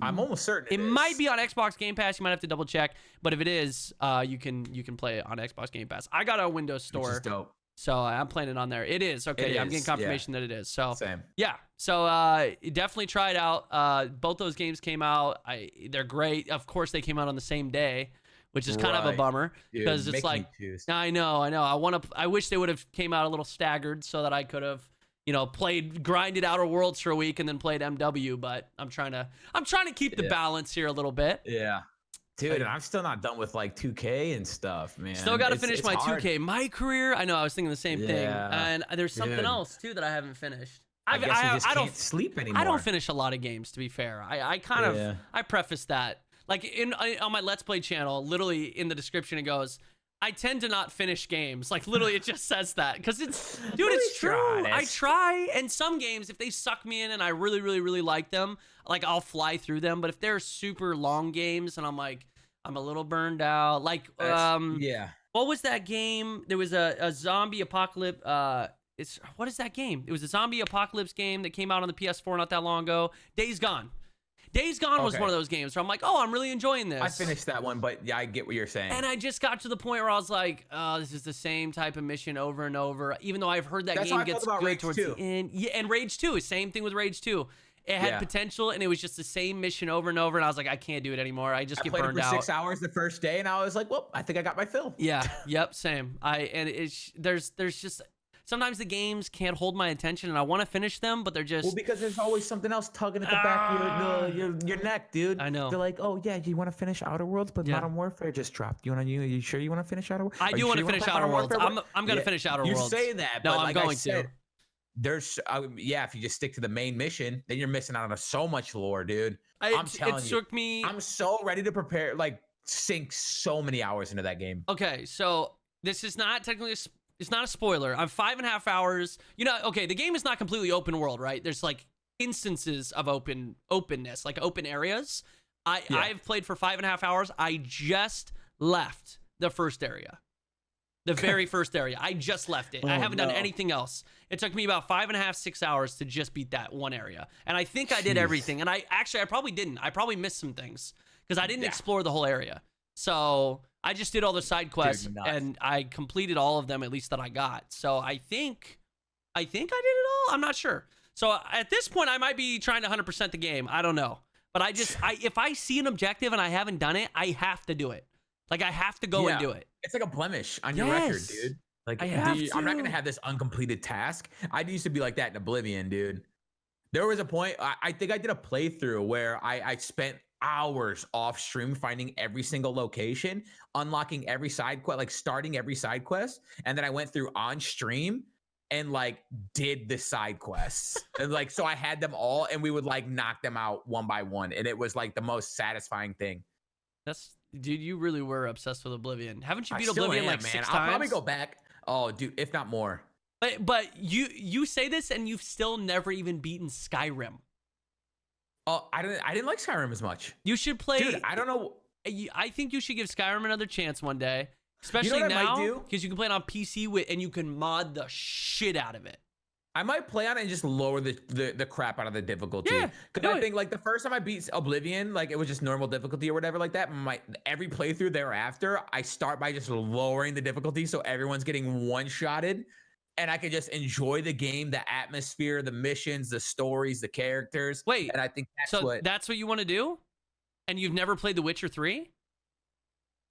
I'm almost certain it might be on Xbox Game Pass. You might have to double check, but if it is, you can play it on Xbox Game Pass. I got a Windows Store. Which is dope. So I'm playing it on there. It is. Okay, I'm getting confirmation that it is. So same. Yeah. So definitely try it out. Both those games came out. They're great. Of course, they came out on the same day, which is kind of a bummer because it's like I know. I wish they would have came out a little staggered so that I could have grinded Outer Worlds for a week and then played MW. But I'm trying to keep the balance here a little bit. Yeah. Dude, and I'm still not done with like 2K and stuff, man. Still got to finish my hard. 2K. My career, I know, I was thinking the same thing. And there's something else, too, that I haven't finished. I guess you just can't sleep anymore. I don't finish a lot of games, to be fair. I kind of, I preface that. Like on my Let's Play channel, literally in the description, it goes, I tend to not finish games. Like, literally, it just says that. Because it's true. I try. And some games, if they suck me in and I really, really, really like them, like, I'll fly through them. But if they're super long games and I'm like, I'm a little burned out. Like, what was that game? There was a zombie apocalypse. What is that game? It was a zombie apocalypse game that came out on the PS4 not that long ago. Days Gone. Days Gone was one of those games where I'm like, oh, I'm really enjoying this. I finished that one, but yeah, I get what you're saying. And I just got to the point where I was like, oh, this is the same type of mission over and over. Even though I've heard that game gets good towards the end. Yeah, and Rage 2, same thing with Rage 2. It had potential, and it was just the same mission over and over. And I was like, I can't do it anymore. I just get burned out. I played it for 6 hours the first day, and I was like, well, I think I got my fill. Yeah. Yep. Same. There's just sometimes the games can't hold my attention, and I want to finish them, but they're just because there's always something else tugging at the back of your neck, dude. I know. They're like, oh yeah, do you want to finish Outer Worlds? But Modern Warfare just dropped. You sure you want to finish Outer Worlds? I do want to finish Outer Worlds. I'm gonna finish Outer Worlds. You say that, no, but I'm going to. There's if you just stick to the main mission, then you're missing out on so much lore, dude. I'm telling you, I'm so ready to prepare, like sink so many hours into that game. Okay, so this is not technically it's not a spoiler. I'm 5.5 hours. Okay, the game is not completely open world, right? There's like instances of openness, like open areas. I've played for 5.5 hours. I just left the first area. The very first area. I just left it. I haven't done anything else. It took me about 5.5, 6 hours to just beat that one area. And I think I did everything. And I probably didn't. I probably missed some things because I didn't explore the whole area. So I just did all the side quests and I completed all of them, at least that I got. So I think I did it all. I'm not sure. So at this point, I might be trying to 100% the game. I don't know. But if I see an objective and I haven't done it, I have to do it. Like, I have to go and do it. It's like a blemish on your record, dude. Like, I'm not going to have this uncompleted task. I used to be like that in Oblivion, dude. There was a point, I think I did a playthrough where I spent hours off stream finding every single location, unlocking every side quest, like starting every side quest. And then I went through on stream and like did the side quests. And like, so I had them all and we would like knock them out one by one. And it was like the most satisfying thing. Dude, you really were obsessed with Oblivion. Haven't you beat Oblivion like 6 times? I'll probably go back. Oh, dude, if not more. But you say this and you've still never even beaten Skyrim. Oh, I didn't like Skyrim as much. You should play. Dude, I don't know. I think you should give Skyrim another chance one day, especially now because you can play it on PC and you can mod the shit out of it. I might play on it and just lower the crap out of the difficulty. Yeah, because I think like the first time I beat Oblivion, like it was just normal difficulty or whatever like that. Every playthrough thereafter, I start by just lowering the difficulty so everyone's getting one-shotted, and I can just enjoy the game, the atmosphere, the missions, the stories, the characters. Wait, and I think that's what you want to do? And you've never played The Witcher 3?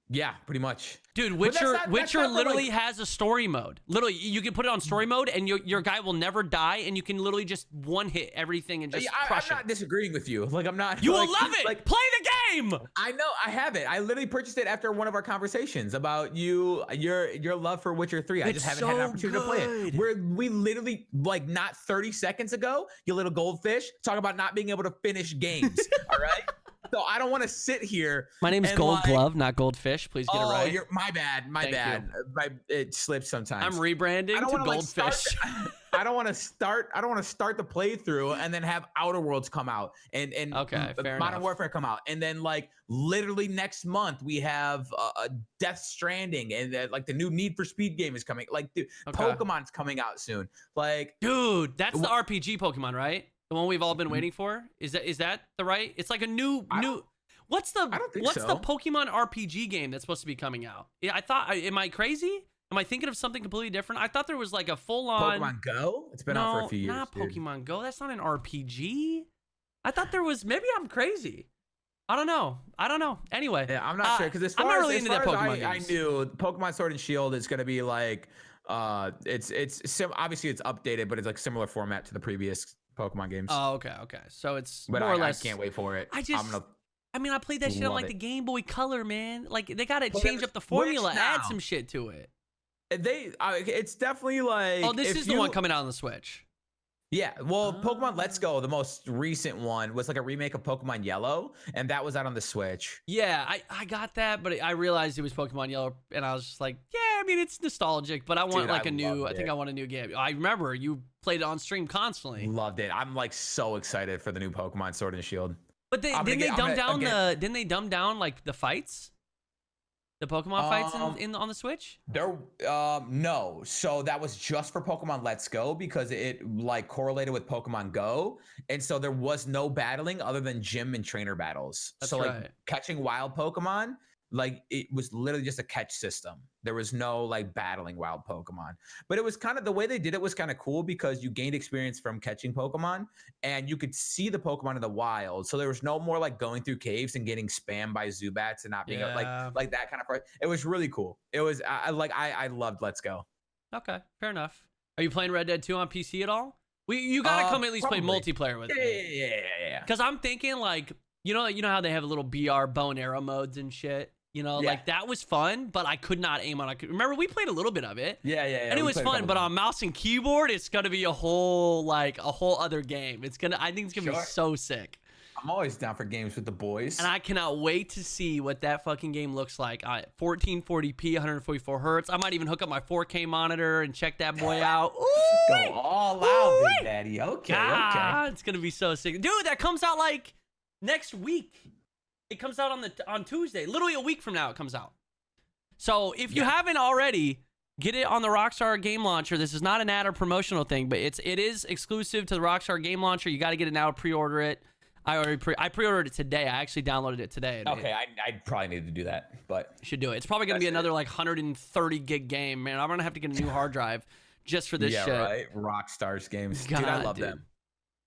Yeah, pretty much. Dude, Witcher literally has a story mode. Literally, you can put it on story mode, and your guy will never die, and you can literally just one hit everything and just crush it. I'm not disagreeing with you. Like, I'm not. You will love it. Like, play the game. I know. I have it. I literally purchased it after one of our conversations about your love for Witcher 3. I just haven't had an opportunity to play it. We literally, like, not 30 seconds ago, you little goldfish, talk about not being able to finish games. All right. So I don't want to sit here. My name is Gold Glove, not Goldfish. Please get it right. My bad. My bad. It slips sometimes. I'm rebranding to Goldfish. I don't want to start the playthrough and then have Outer Worlds come out and Modern Warfare come out, and then like literally next month we have Death Stranding, and like the new Need for Speed game is coming. Like, dude, Pokemon's coming out soon. Like, dude, that's the RPG Pokemon, right? The one we've all been waiting for? Is that the right? It's like a new. What's the Pokemon RPG game that's supposed to be coming out? Yeah, am I crazy? Am I thinking of something completely different? I thought there was like a full-on Pokemon Go. It's been out for a few years. Not Pokemon Go. That's not an RPG. I thought there was. Maybe I'm crazy. I don't know. Anyway, yeah, I'm not sure because I'm not really into that Pokemon games. I knew Pokemon Sword and Shield is going to be like, it's obviously it's updated, but it's like similar format to the previous Pokemon games. Oh, okay. So it's more or less. I can't wait for it. I played that shit on like the Game Boy Color, man. Like they gotta change up the formula, add some shit to it. It's definitely like. Oh, this is the one coming out on the Switch. Yeah, well, Pokemon Let's Go, the most recent one, was like a remake of Pokemon Yellow, and that was out on the Switch. Yeah, I got that, but I realized it was Pokemon Yellow, and I was just like, yeah, I mean, it's nostalgic, but I want I think I want a new game. I remember you played it on stream constantly. Loved it. I'm like so excited for the new Pokemon Sword and Shield. But didn't they dumb down like the fights? The Pokemon fights on the Switch? No. So that was just for Pokemon Let's Go because it like correlated with Pokemon Go, and so there was no battling other than gym and trainer battles. That's so right. Like catching wild Pokemon Like it was literally just a catch system. There was no like battling wild Pokemon. But it was kind of the way they did it was kind of cool because you gained experience from catching Pokemon and you could see the Pokemon in the wild. So there was no more like going through caves and getting spammed by Zubats and not being like that kind of part. It was really cool. It was I loved Let's Go. Okay, fair enough. Are you playing Red Dead 2 on PC at all? You gotta come at least probably. play multiplayer with me. Yeah. Because I'm thinking like, you know how they have little BR bow and arrow modes and shit. You know, like that was fun, but I could not aim on it. Remember, we played a little bit of it. Yeah. And it was fun, but on mouse and keyboard, it's gonna be a whole other game. I think it's gonna be so sick. I'm always down for games with the boys. And I cannot wait to see what that fucking game looks like. 1440p, 144 hertz. I might even hook up my 4K monitor and check that boy out. Go all out, Big Daddy. Okay. It's gonna be so sick, dude. That comes out like next week. It comes out on Tuesday. Literally a week from now, it comes out. So if you haven't already, get it on the Rockstar Game Launcher. This is not an ad or promotional thing, but it is exclusive to the Rockstar Game Launcher. You got to get it now. Pre-order it. I pre-ordered it today. I actually downloaded it today. Okay, I probably need to do that, but should do it. It's probably gonna be another like 130 gig game, man. I'm gonna have to get a new hard drive just for this shit. Yeah, right. Rockstar's games, God, dude. I love them.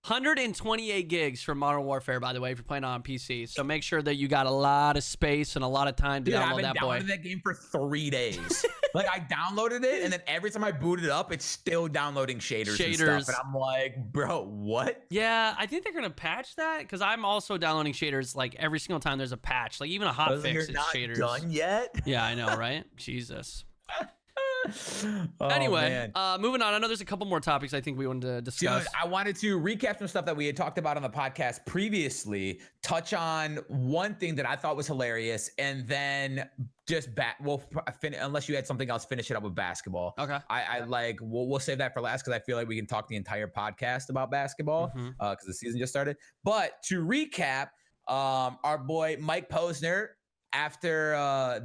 128 gigs for Modern Warfare, by the way, if you're playing on PC. So make sure that you got a lot of space and a lot of time to download that boy. I've been downloading that game for 3 days. Like I downloaded it, and then every time I boot it up, it's still downloading shaders and stuff. And I'm like, bro, what? Yeah, I think they're gonna patch that because I'm also downloading shaders like every single time there's a patch, like even a hot fix. It's shaders. Done yet? Yeah, I know, right? Jesus. Anyway, moving on. I know there's a couple more topics I think we wanted to discuss. Dude, I wanted to recap some stuff that we had talked about on the podcast previously, touch on one thing that I thought was hilarious, and then just unless you had something else, finish it up with basketball. Okay. We'll save that for last because I feel like we can talk the entire podcast about basketball because the season just started. But to recap, our boy Mike Posner, after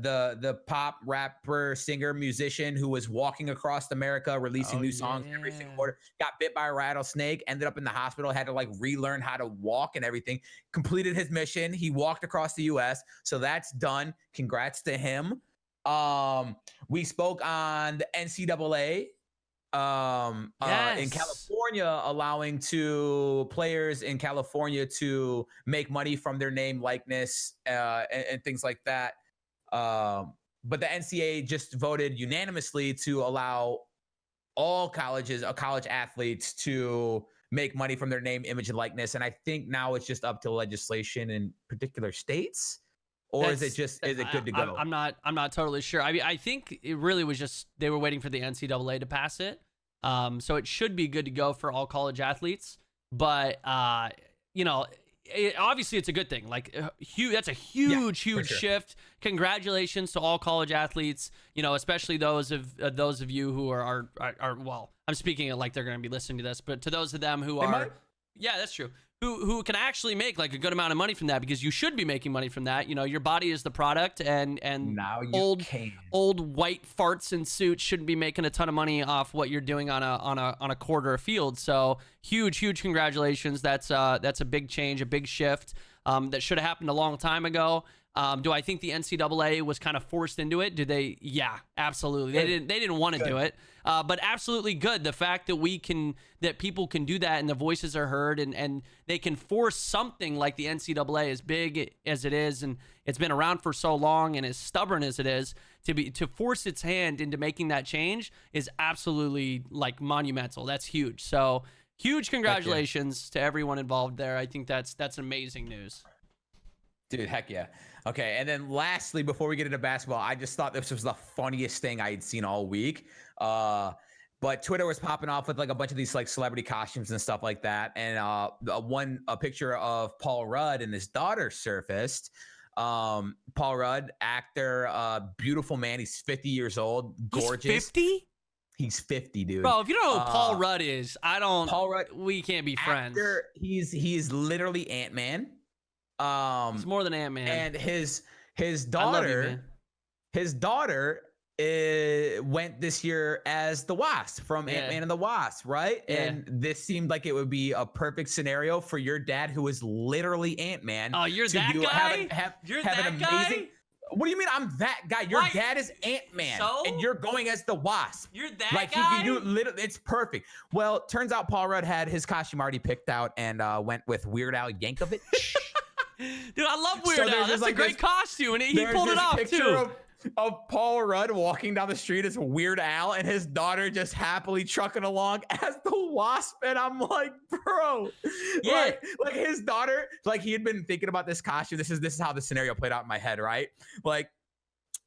the pop rapper, singer, musician who was walking across America, releasing new songs every single quarter, got bit by a rattlesnake, ended up in the hospital, had to like relearn how to walk and everything, completed his mission. He walked across the US. So that's done. Congrats to him. We spoke on the NCAA in California, allowing players in California to make money from their name, likeness, and things like that. But the NCAA just voted unanimously to allow all college athletes to make money from their name, image, and likeness. And I think now it's just up to legislation in particular states. Or is it good to go? I'm not totally sure. I mean, I think it really was just they were waiting for the NCAA to pass it. So it should be good to go for all college athletes. But obviously it's a good thing. Like that's a huge shift. Congratulations to all college athletes. Especially those of you who are well, I'm speaking it like they're going to be listening to this, but to those of them who yeah, that's true. Who can actually make like a good amount of money from that, because you should be making money from that. Your body is the product, and now old white farts in suits shouldn't be making a ton of money off what you're doing on a quarter a field. So huge congratulations. That's a big change, a big shift that should have happened a long time ago. Do I think the NCAA was kind of forced into it? Did they? Yeah, absolutely. They didn't want to do it, but absolutely good. The fact that people can do that and the voices are heard and they can force something like the NCAA, as big as it is, and it's been around for so long and as stubborn as it is, to force its hand into making that change is absolutely like monumental. That's huge. So huge congratulations to everyone involved there. I think that's amazing news. Dude, heck yeah. Okay, and then lastly, before we get into basketball, I just thought this was the funniest thing I had seen all week. But Twitter was popping off with like a bunch of these like celebrity costumes and stuff like that. And a picture of Paul Rudd and his daughter surfaced. Paul Rudd, actor, beautiful man. He's 50 years old, gorgeous. He's 50? He's 50, dude. Bro, if you don't know who Paul Rudd is, Paul Rudd, we can't be friends. He's literally Ant-Man. It's more than Ant-Man. And his daughter, went this year as the Wasp from Ant-Man and the Wasp, right? Yeah. And this seemed like it would be a perfect scenario for your dad, who is literally Ant-Man. Oh, you're that guy? You're that guy? What do you mean I'm that guy? Your Like, dad is Ant-Man, so? and you're going as the Wasp. You're that Like guy? you literally, it's perfect. Well, turns out Paul Rudd had his costume already picked out and went with Weird Al Yankovic. Dude, I love Weird Al. That's a great costume, and he pulled it off too. Of Paul Rudd walking down the street as Weird Al and his daughter just happily trucking along as the Wasp, and I'm like, bro, Yeah. like his daughter, like he had been thinking about this costume. This is how the scenario played out in my head, right? Like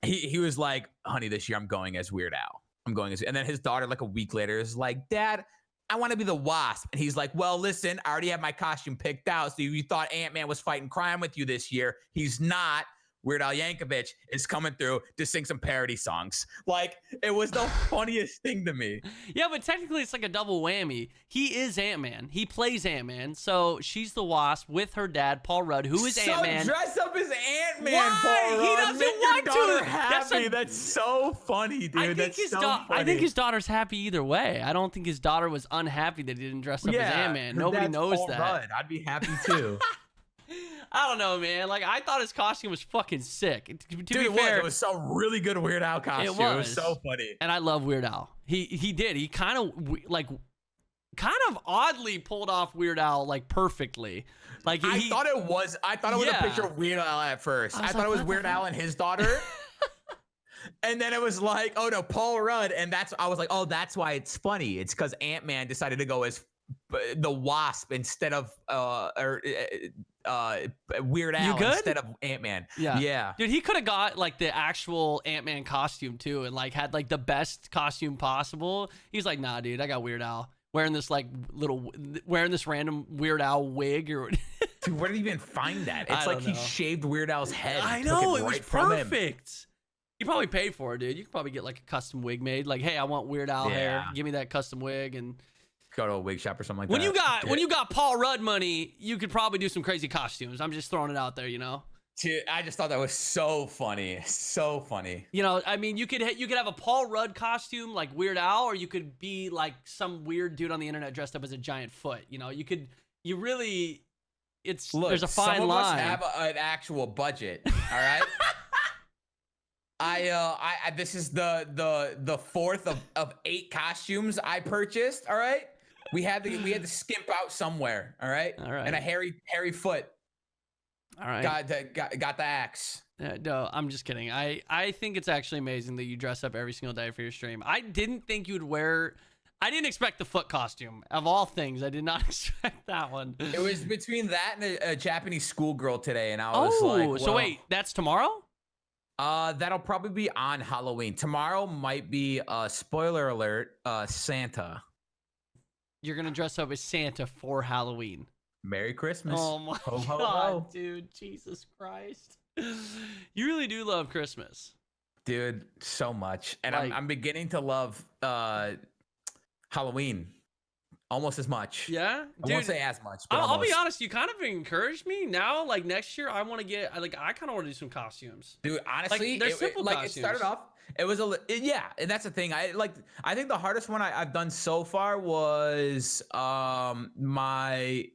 he was like, honey, this year I'm going as Weird Al. I'm going as, and then his daughter, like a week later, is like, Dad, I want to be the Wasp. And he's like, well, listen, I already have my costume picked out. So you thought Ant-Man was fighting crime with you this year. He's not. Weird Al Yankovic is coming through to sing some parody songs. Like, it was the funniest thing to me. Yeah, but technically it's like a double whammy. He is Ant-Man. He plays Ant-Man. So she's the Wasp with her dad, Paul Rudd, who is Ant-Man. So dress up as Ant-Man, Why? Paul Rudd. He doesn't Make want your daughter to. happy. That's so funny, dude. I think his daughter's happy either way. I don't think his daughter was unhappy that he didn't dress up as Ant-Man. Nobody knows Paul that. Rudd. I'd be happy too. I don't know, man. Like, I thought his costume was fucking sick. To Dude, be fair, it was some really good Weird Al costume. It was so funny. And I love Weird Al. He did. He kind of oddly pulled off Weird Al like perfectly. Like I thought it was a picture of Weird Al at first. I thought it was Weird Al and his daughter. And then it was like, oh no, Paul Rudd. And I was like, oh, that's why it's funny. It's because Ant-Man decided to go as the Wasp instead of Weird Al instead of Ant-Man. Yeah. Dude, he could have got like the actual Ant-Man costume too, and like had like the best costume possible. He's like, nah, dude, I got Weird Al wearing this random Weird Al wig or. Dude, where did he even find that? It's like he shaved Weird Al's head. I know, it was perfect. You probably paid for it, dude. You could probably get like a custom wig made. Like, hey, I want Weird Al hair. Give me that custom wig and. Go to a wig shop or something like when that. When you got Paul Rudd money, you could probably do some crazy costumes. I'm just throwing it out there, you know. Dude, I just thought that was so funny, so funny. You know, I mean, you could have a Paul Rudd costume like Weird Al, or you could be like some weird dude on the internet dressed up as a giant foot. You know, there's a fine line. Some of us have an actual budget. All right. This is the fourth of 8 costumes I purchased. All right. We had to skimp out somewhere. All right. And a hairy foot. All right. Got the axe. No, I'm just kidding. I think it's actually amazing that you dress up every single day for your stream. I didn't expect the foot costume. Of all things, I did not expect that one. It was between that and a Japanese schoolgirl today, and I was like, well, so wait, that's tomorrow? That'll probably be on Halloween. Tomorrow might be spoiler alert, Santa. You're gonna dress up as Santa for Halloween. Merry Christmas. Oh my ho, God, ho, ho. dude. Jesus Christ. You really do love Christmas. Dude, so much. And I'm beginning to love Halloween almost as much. Yeah? I won't say as much, but I'll be honest, you kind of encouraged me. Now, like next year, I want to get, I kind of want to do some costumes. Dude, honestly, they're simple costumes. It started off, it was and that's the thing. I think the hardest one I've done so far was my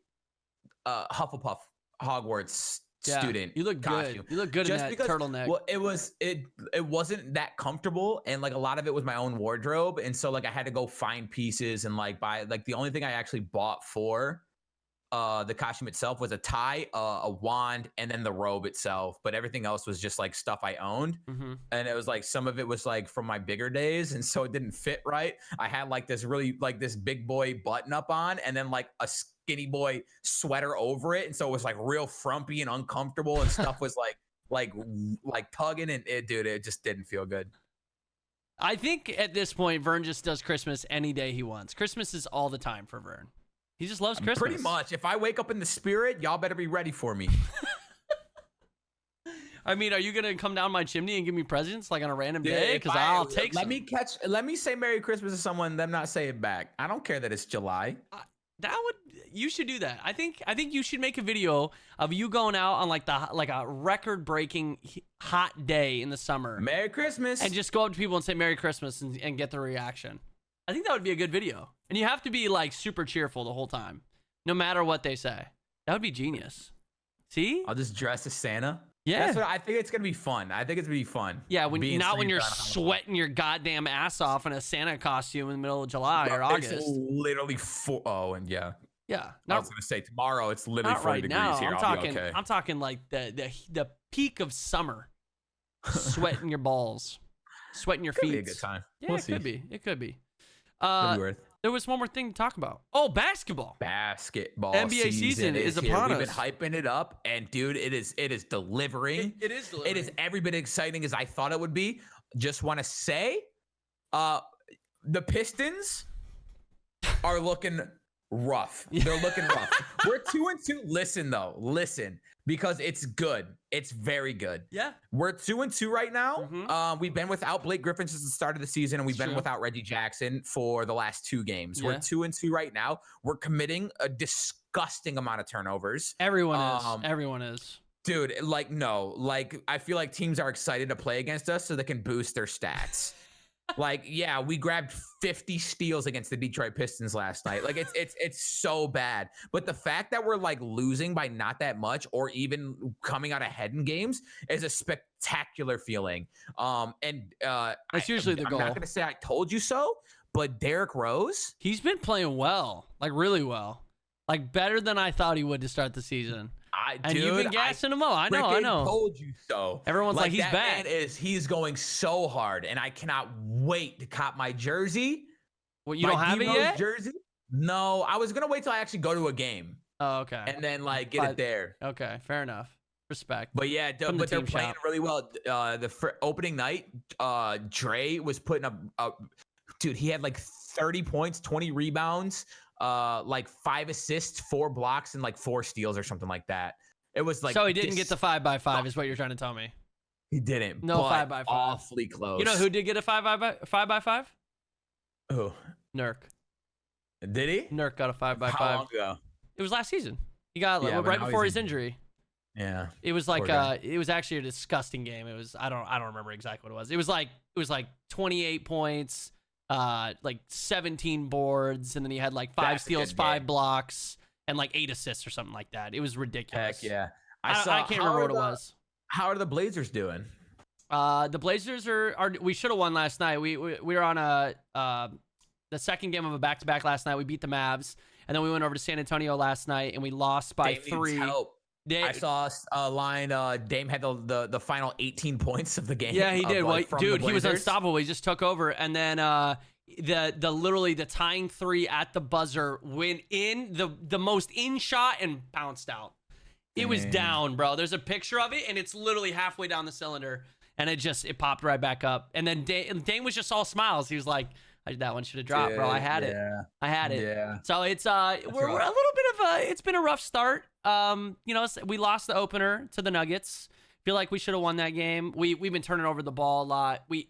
Hufflepuff Hogwarts student. You look costume. good. You look good in that turtleneck. Well, it wasn't that comfortable, and like a lot of it was my own wardrobe, and so like I had to go find pieces and like buy. Like the only thing I actually bought for the costume itself was a tie, a wand, and then the robe itself. But everything else was just like stuff I owned, and it was like some of it was like from my bigger days, and so it didn't fit right. I had like this really like this big boy button up on, and then like a skinny boy sweater over it, and so it was like real frumpy and uncomfortable, and stuff was like tugging, and it just didn't feel good. I think at this point, Vern just does Christmas any day he wants. Christmas is all the time for Vern. He just loves Christmas. Pretty much. If I wake up in the spirit, y'all better be ready for me. I mean, are you gonna come down my chimney and give me presents like on a random day? Because I'll take some. Let me say Merry Christmas to someone, them not say it back. I don't care that it's July. You should do that. I think you should make a video of you going out on like a record-breaking hot day in the summer. Merry Christmas. And just go up to people and say Merry Christmas and get the reaction. I think that would be a good video. And you have to be like super cheerful the whole time, no matter what they say. That would be genius. See? I'll just dress as Santa. Yeah. That's what I think. It's gonna be fun. I think it's gonna be fun. Yeah, when being not when you're streamed on sweating your goddamn ass off in a Santa costume in the middle of July or It's August. literally and yeah. Yeah, I not, was gonna say tomorrow it's literally not 40 right degrees now. here. I'm I'll talking. be okay. I'm talking like the peak of summer. Sweating your balls, sweating your feet. Could be a good time. Yeah, We'll it see. could be. It could be. Could be worth. There was one more thing to talk about. Oh, basketball. Basketball NBA season is here. upon We've us. been hyping it up, and dude, it is delivering. It is delivering. It is every bit exciting as I thought it would be. Just want to say, the Pistons are looking rough. They're looking rough. We're 2-2. Listen, because it's good. It's very good. Yeah. We're 2-2 right now. We've been without Blake Griffin since the start of the season, and we've been without Reggie Jackson for the last 2 games. Yeah. We're 2-2 right now. We're committing a disgusting amount of turnovers. Everyone is. Everyone is. Dude, I feel like teams are excited to play against us so they can boost their stats. We grabbed 50 steals against the Detroit Pistons last night. Like it's so bad. But the fact that we're like losing by not that much or even coming out ahead in games is a spectacular feeling. That's usually the goal. I'm not gonna say I told you so, but Derrick Rose, he's been playing well, like really well, like better than I thought he would to start the season. You've been gassing him up. I know. Told you so. Everyone's like he's that back. He's going so hard, and I cannot wait to cop my jersey. Well, you don't have it yet? Jersey? No, I was gonna wait till I actually go to a game. Oh, okay. And then get it there. Okay, fair enough. Respect. But yeah, but they're playing really well. Opening night, Dre was putting up. Dude, he had like 30 points, 20 rebounds. 5 assists, 4 blocks, and 4 steals or something like that. It was so he didn't get the 5x5 is what you're trying to tell me. He didn't. No 5x5. Awfully close. You know who did get a 5x5? Who? Nurk. Did he? Nurk got a 5x5. How long ago? It was last season. He got right before his injury. Yeah. It was it was actually a disgusting game. It was I don't remember exactly what it was. It was like 28 points. 17 boards, and then he had 5 steals, 5 blocks, and 8 assists or something like that. It was ridiculous. Heck yeah. I can't remember what it was. How are the Blazers doing? The Blazers are we should have won last night. We were on the second game of a back-to-back last night. We beat the Mavs, and then we went over to San Antonio last night and we lost by 3. I saw a line. Dame had the final 18 points of the game. Yeah, he did. Dude, he was unstoppable. He just took over, and then the tying 3 at the buzzer went in the most in shot and bounced out. It was down, bro. There's a picture of it, and it's literally halfway down the cylinder, and it popped right back up. And then Dame was just all smiles. He was like, that one should have dropped, bro. I had it. I had it. Yeah. So it's we're a little bit of it's been a rough start. We lost the opener to the Nuggets. Feel like we should have won that game. We've been turning over the ball a lot. We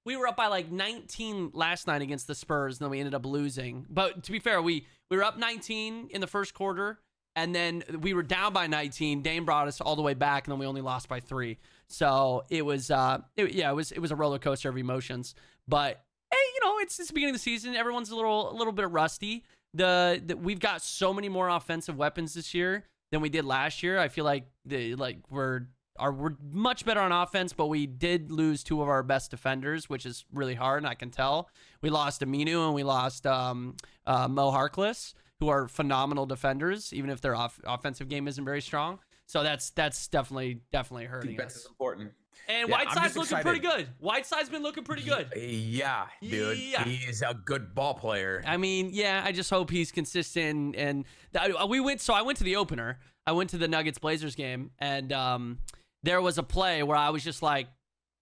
were up by 19 last night against the Spurs, and then we ended up losing. But to be fair, we were up 19 in the first quarter, and then we were down by 19. Dame brought us all the way back, and then we only lost by 3. So it was it was a roller coaster of emotions. But hey, it's the beginning of the season. Everyone's a little bit rusty. We've got so many more offensive weapons this year than we did last year. I feel like we're much better on offense, but we did lose 2 of our best defenders, which is really hard, and I can tell. We lost Aminu and we lost Mo Harkless, who are phenomenal defenders, even if their offensive game isn't very strong. So that's definitely hurting Defense us. is important. And Whiteside's looking pretty good. Whiteside's been looking pretty good. Yeah, dude. Yeah. He's a good ball player. I mean, yeah, I just hope he's consistent. And I went to the opener. I went to the Nuggets-Blazers game, and there was a play where I was just like,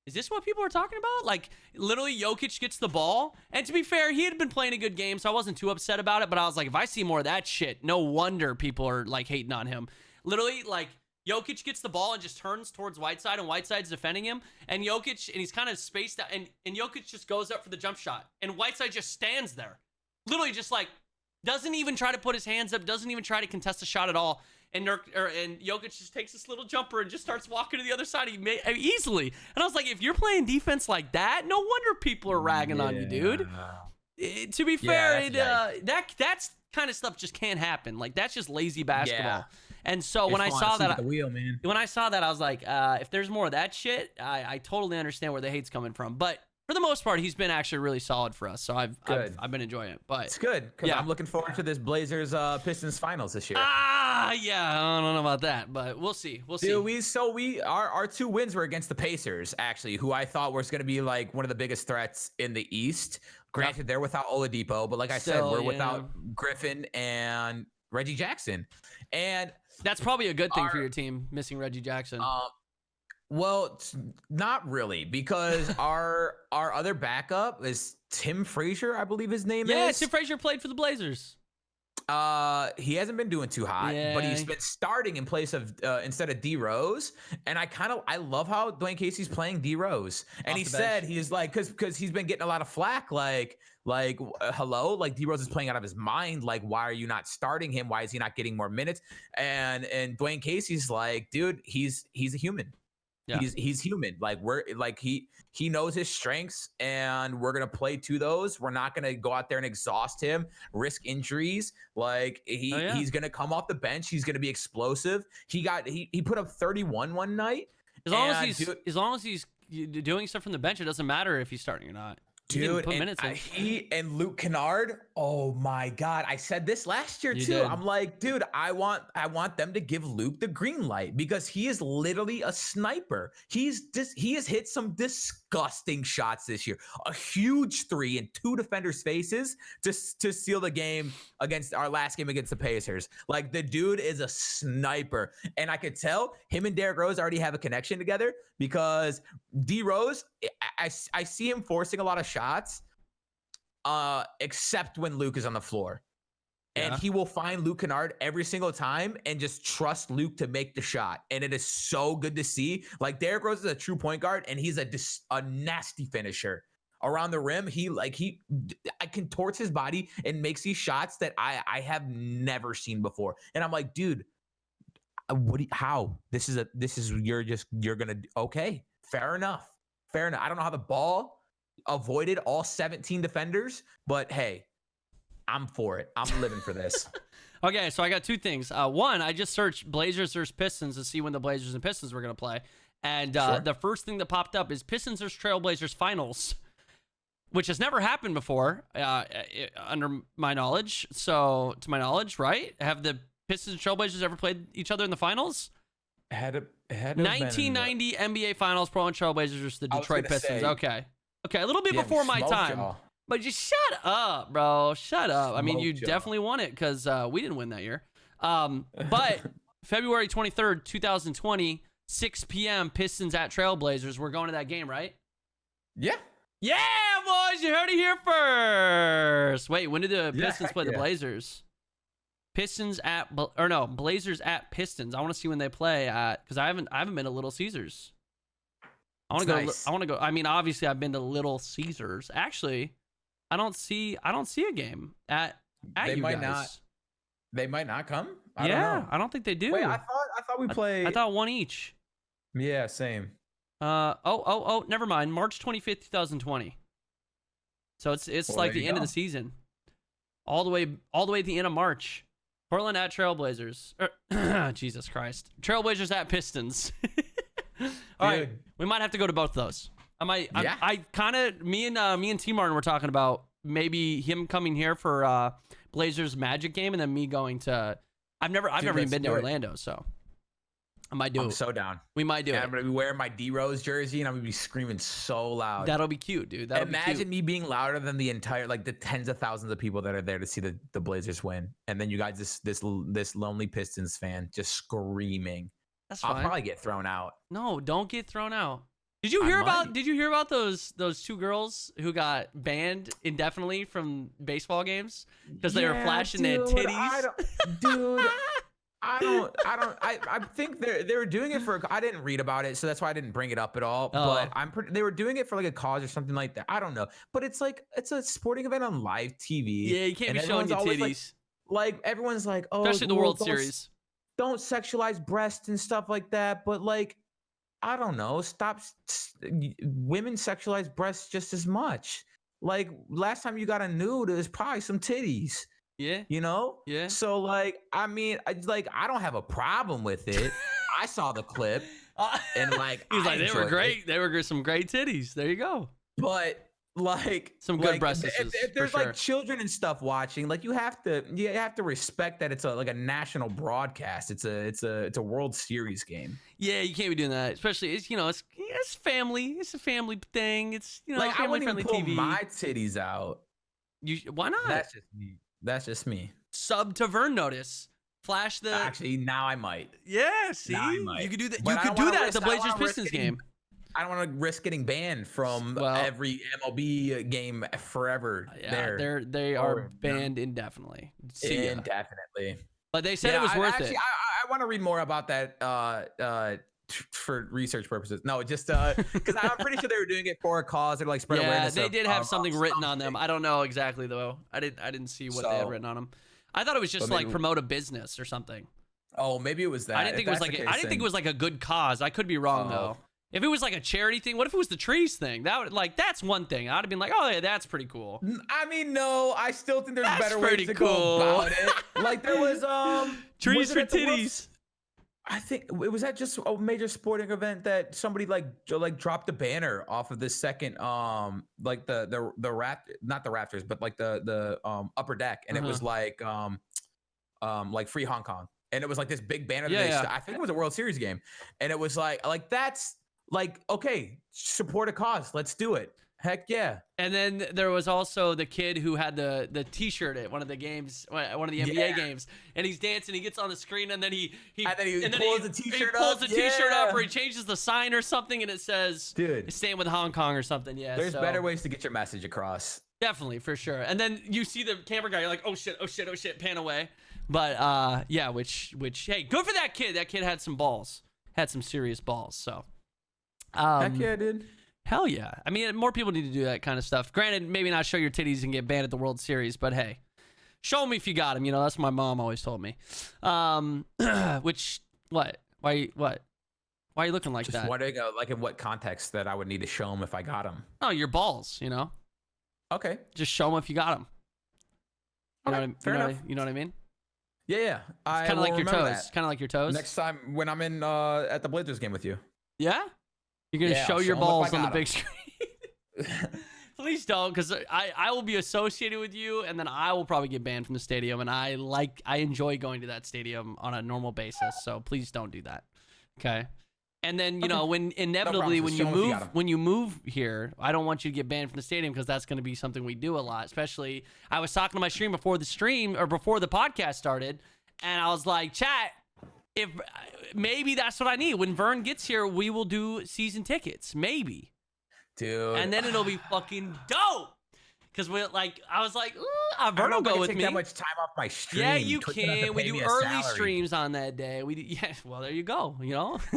is this what people are talking about? Literally, Jokic gets the ball. And to be fair, he had been playing a good game, so I wasn't too upset about it. But I was like, if I see more of that shit, no wonder people are, hating on him. Literally, Jokic gets the ball and just turns towards Whiteside, and Whiteside's defending him. And Jokic, and he's kind of spaced out, and Jokic just goes up for the jump shot. And Whiteside just stands there. Literally just, doesn't even try to put his hands up, doesn't even try to contest the shot at all. And Jokic just takes this little jumper and just starts walking to the other side easily. And I was like, if you're playing defense like that, no wonder people are ragging on you, dude. To be fair, that's kind of stuff just can't happen. That's just lazy basketball. And so when I It's saw fun to see that, the wheel, man. when I saw that, I was like, if there's more of that shit, I totally understand where the hate's coming from. But for the most part, he's been actually really solid for us. So I've been enjoying it. But It's good because yeah. I'm looking forward to this Blazers Pistons finals this year. Yeah, I don't know about that, but we'll see. We'll see. Dude, our 2 wins were against the Pacers, actually, who I thought was going to be like one of the biggest threats in the East. Granted, they're without Oladipo, but like I said, we're without Griffin and Reggie Jackson, and that's probably a good thing for your team, missing Reggie Jackson. Well, not really, because our other backup is Tim Frazier, I believe his name is. Yeah, Tim Frazier played for the Blazers. He hasn't been doing too hot, but he's been starting in place of instead of D Rose, and I love how Dwayne Casey's playing D Rose, and he said he's like because he's been getting a lot of flack, like hello, like D Rose is playing out of his mind, like why are you not starting him? Why is he not getting more minutes? And Dwayne Casey's like, dude, he's a human. Yeah. He's human. Like he knows his strengths, and we're gonna play to those. We're not gonna go out there and exhaust him, risk injuries. Like he's gonna come off the bench. He's gonna be explosive. He put up 31 one night. As long as he's doing stuff from the bench, it doesn't matter if he's starting or not. Dude, he and Luke Kennard, oh my God. I said this last year too. I'm like, dude, I want them to give Luke the green light because he is literally a sniper. He has hit some disgusting shots this year. A huge 3 in 2 defenders' faces to seal the game against our last game against the Pacers. Like the dude is a sniper. And I could tell him and Derrick Rose already have a connection together because D Rose, I see him forcing a lot of shots, except when Luke is on the floor. And he will find Luke Kennard every single time and just trust Luke to make the shot. And it is so good to see. Like Derrick Rose is a true point guard, and he's a nasty finisher. Around the rim, he contorts his body and makes these shots that I have never seen before. And I'm like, dude, how? You're gonna okay, fair enough. I don't know how the ball avoided all 17 defenders, but hey, I'm for it. I'm living for this. Okay, so I got 2 things. One, I just searched Blazers versus Pistons to see when the Blazers and Pistons were going to play. And the first thing that popped up is Pistons versus Trailblazers finals, which has never happened before under my knowledge. So, to my knowledge, right? Have the Pistons and Trailblazers ever played each other in the finals? Had 1990 NBA Finals, Portland Trailblazers versus the Detroit Pistons. Okay, a little bit before my time. Y'all. But just shut up, bro. Shut up. I mean, you definitely won it because we didn't win that year. But February 23rd, 2020, 6 p.m., Pistons at Trailblazers. We're going to that game, right? Yeah. Yeah, boys. You heard it here first. Wait, when did the Pistons play the Blazers? Blazers at Pistons. I want to see when they play at, because I haven't been to Little Caesars. I want to go. Nice. I want to go. I mean, obviously, I've been to Little Caesars. Actually, I don't see a game at they you might guys. Not. They might not come. I don't know. I don't think they do. Wait, I thought we played. I thought one each. Yeah, same. Never mind. March 25th, 2020. So it's like the end of the season, all the way at the end of March. Portland at Trailblazers. Jesus Christ. Trailblazers at Pistons. All right. We might have to go to both of those. Me and T Martin were talking about maybe him coming here for Blazers Magic game and then me going to I've never even been to Orlando, so I might do it. I'm so down. We might do it. I'm gonna be wearing my D Rose jersey and I'm gonna be screaming so loud. That'll be cute, dude. Imagine me being louder than the entire, like the tens of thousands of people that are there to see the Blazers win, and then you guys, this lonely Pistons fan, just screaming. That's fine. I'll probably get thrown out. No, don't get thrown out. Did you hear about those 2 girls who got banned indefinitely from baseball games because they were flashing their titties? I think they were doing it for. I didn't read about it, so that's why I didn't bring it up at all. But they were doing it for like a cause or something like that. I don't know, but it's like it's a sporting event on live TV. Yeah, you can't be showing your titties. Like everyone's like, oh, especially the World Series. Don't sexualize breasts and stuff like that. But like, I don't know. Stop. Women sexualize breasts just as much. Like last time you got a nude, it was probably some titties. Yeah. You know? Yeah. So like, I mean, I don't have a problem with it. I saw the clip and like He's like, they were enjoyed great. it. They were some great titties. There you go. But like Some good like, breastises, if there's for like sure. children and stuff watching, like you have to respect that it's a national broadcast. It's a World Series game. Yeah, you can't be doing that. Especially it's it's family. It's a family thing. It's Like I family wouldn't even friendly pull TV. my titties out. Why not? That's just me. That's just me. Sub to Vern Notice. Flash the Actually, now I might. Yeah, see? Now I might. You could do that. But You I could don't do wanna that at the risk- I don't Blazers wanna risk Pistons getting- game. I don't want to risk getting banned from every MLB game forever. Yeah, they are banned indefinitely. See ya. Indefinitely. But they said it was worth it. I want to read more about that for research purposes. No, just because I'm pretty sure they were doing it for a cause. They're like spread awareness. They did have of something written on them. something. I don't know exactly though. I didn't see what they had written on them. I thought it was just like promote a business or something. Oh, maybe it was that. I didn't think it was like a good cause. I could be wrong though. If it was like a charity thing, what if it was the trees thing? That's one thing. I'd have been like, oh yeah, that's pretty cool. I mean, no, I still think there's better ways pretty to cool. go about it. Like there was trees was for it at the World- titties. I think it was at just a major sporting event that somebody like dropped the banner off of the second like the not the Raptors but like the upper deck, and it was like free Hong Kong, and it was like this big banner that I think it was a World Series game, and it was like that's like, okay, support a cause, let's do it. Heck yeah. And then there was also the kid who had the T-shirt at one of the games, one of the NBA games, and he's dancing. He gets on the screen, and then he pulls the T-shirt up. Pulls the T-shirt up, or he changes the sign or something, and it says, "Dude, staying with Hong Kong" or something. Yeah, there's better ways to get your message across. Definitely, for sure. And then you see the camera guy, you're like, oh shit, pan away. But yeah, which hey, good for that kid. That kid had some balls, had some serious balls. So, heck yeah, dude. Hell yeah. I mean, more people need to do that kind of stuff. Granted, maybe not show your titties and get banned at the World Series, but hey, show them if you got them. That's what my mom always told me. Which, what? Why are you looking like Just that? wondering, like in what context that I would need to show them if I got them. Oh, your balls, Okay. Just show them if you got them. You know what I mean? Yeah. It's kind of like your toes. Kind of like your toes. Next time when I'm in at the Blazers game with you. Yeah? You're going to show your balls on the big screen? Please don't, because I will be associated with you, and then I will probably get banned from the stadium, and I enjoy going to that stadium on a normal basis, so please don't do that. Okay? And then, when inevitably when you move here, I don't want you to get banned from the stadium, because that's going to be something we do a lot. Especially, I was talking to my stream before the podcast started, and I was like, chat, if maybe that's what I need. When Vern gets here, we will do season tickets, maybe, dude. And then it'll be fucking dope. Because I was like, Vern will go with me. That much time off my stream. Yeah, you can. We do early streams on that day. Well, there you go.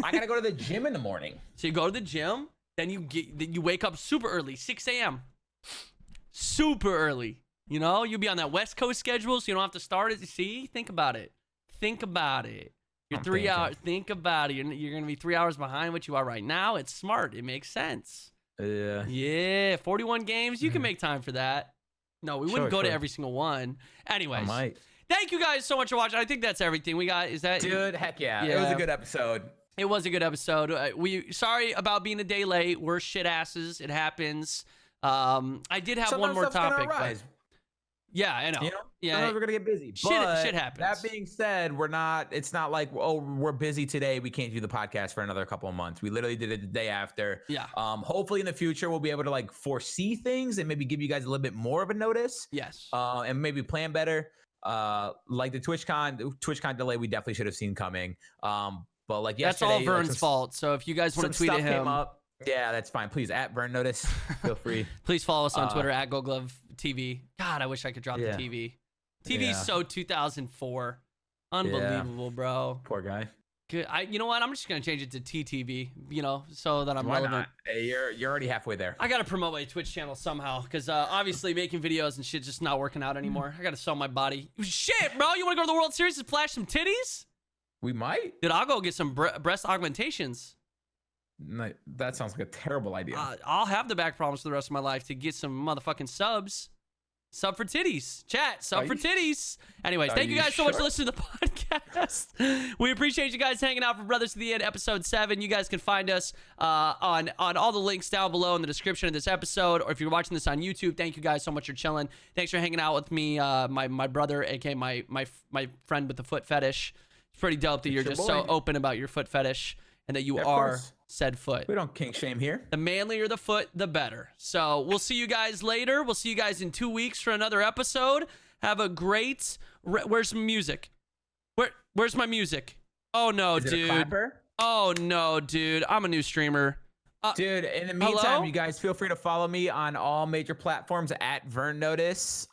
I gotta go to the gym in the morning. So you go to the gym, then you wake up super early, 6 a.m. Super early. You'll be on that West Coast schedule, so you don't have to start it. See, think about it. You're 3 hours. Think about it. You're gonna be 3 hours behind what you are right now. It's smart. It makes sense. Yeah. 41 games. You can make time for that. No, we wouldn't go to every single one. Anyways, thank you guys so much for watching. I think that's everything we got. Is that dude? Heck yeah. It was a good episode. It was a good episode. Sorry about being a day late. We're shit asses. It happens. I did have one more topic. Yeah, I know. Yeah, sometimes we're gonna get busy. Shit happens. That being said, it's not like, oh, we're busy today, we can't do the podcast for another couple of months. We literally did it the day after. Yeah. Hopefully in the future we'll be able to foresee things and maybe give you guys a little bit more of a notice. Yes. And maybe plan better. Like the TwitchCon delay, we definitely should have seen coming. But like yesterday, that's all Vern's fault. So if you guys want to tweet at him, yeah, that's fine. Please at Vern Notice. Feel free. Please follow us on Twitter at GoldGloveTV. God, I wish I could drop the TV. TV's so 2004. Unbelievable, bro. Poor guy. Good. You know what? I'm just gonna change it to TTV. So that I'm relevant. Not? Hey, you're already halfway there. I gotta promote my Twitch channel somehow, because obviously making videos and shit just not working out anymore. I gotta sell my body. Shit, bro. You wanna go to the World Series and flash some titties? We might. Dude, I'll go get some breast augmentations. No, that sounds like a terrible idea. I'll have the back problems for the rest of my life to get some motherfucking subs. Sub for titties. Chat, sub for titties. Anyways, thank you guys so much for listening to the podcast. We appreciate you guys hanging out for Brothers to the End, episode 7. You guys can find us on all the links down below in the description of this episode. Or if you're watching this on YouTube, thank you guys so much for chilling. Thanks for hanging out with me, my brother, aka my friend with the foot fetish. It's pretty dope that you're just so open about your foot fetish and that you are said foot. We don't kink shame here. The manlier the foot, the better. So we'll see you guys later. We'll see you guys in 2 weeks for another episode. Have a great... Where's my music? Where's my music? Oh, no, dude. Oh, no, dude. I'm a new streamer. Dude, in the meantime, you guys feel free to follow me on all major platforms at VernNotice.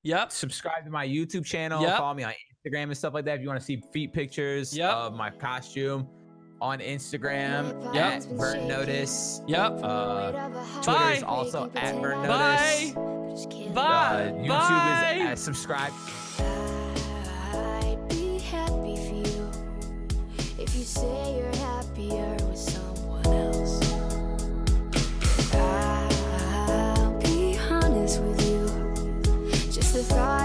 Yep. Subscribe to my YouTube channel. Follow me on Instagram and stuff like that if you want to see feet pictures of my costume. On Instagram at VernNotice. Twitter is also at VernNotice. Bye. YouTube is subscribe. I'd be happy for you if you say you're happier with someone else. I'll be honest with you. Just the thought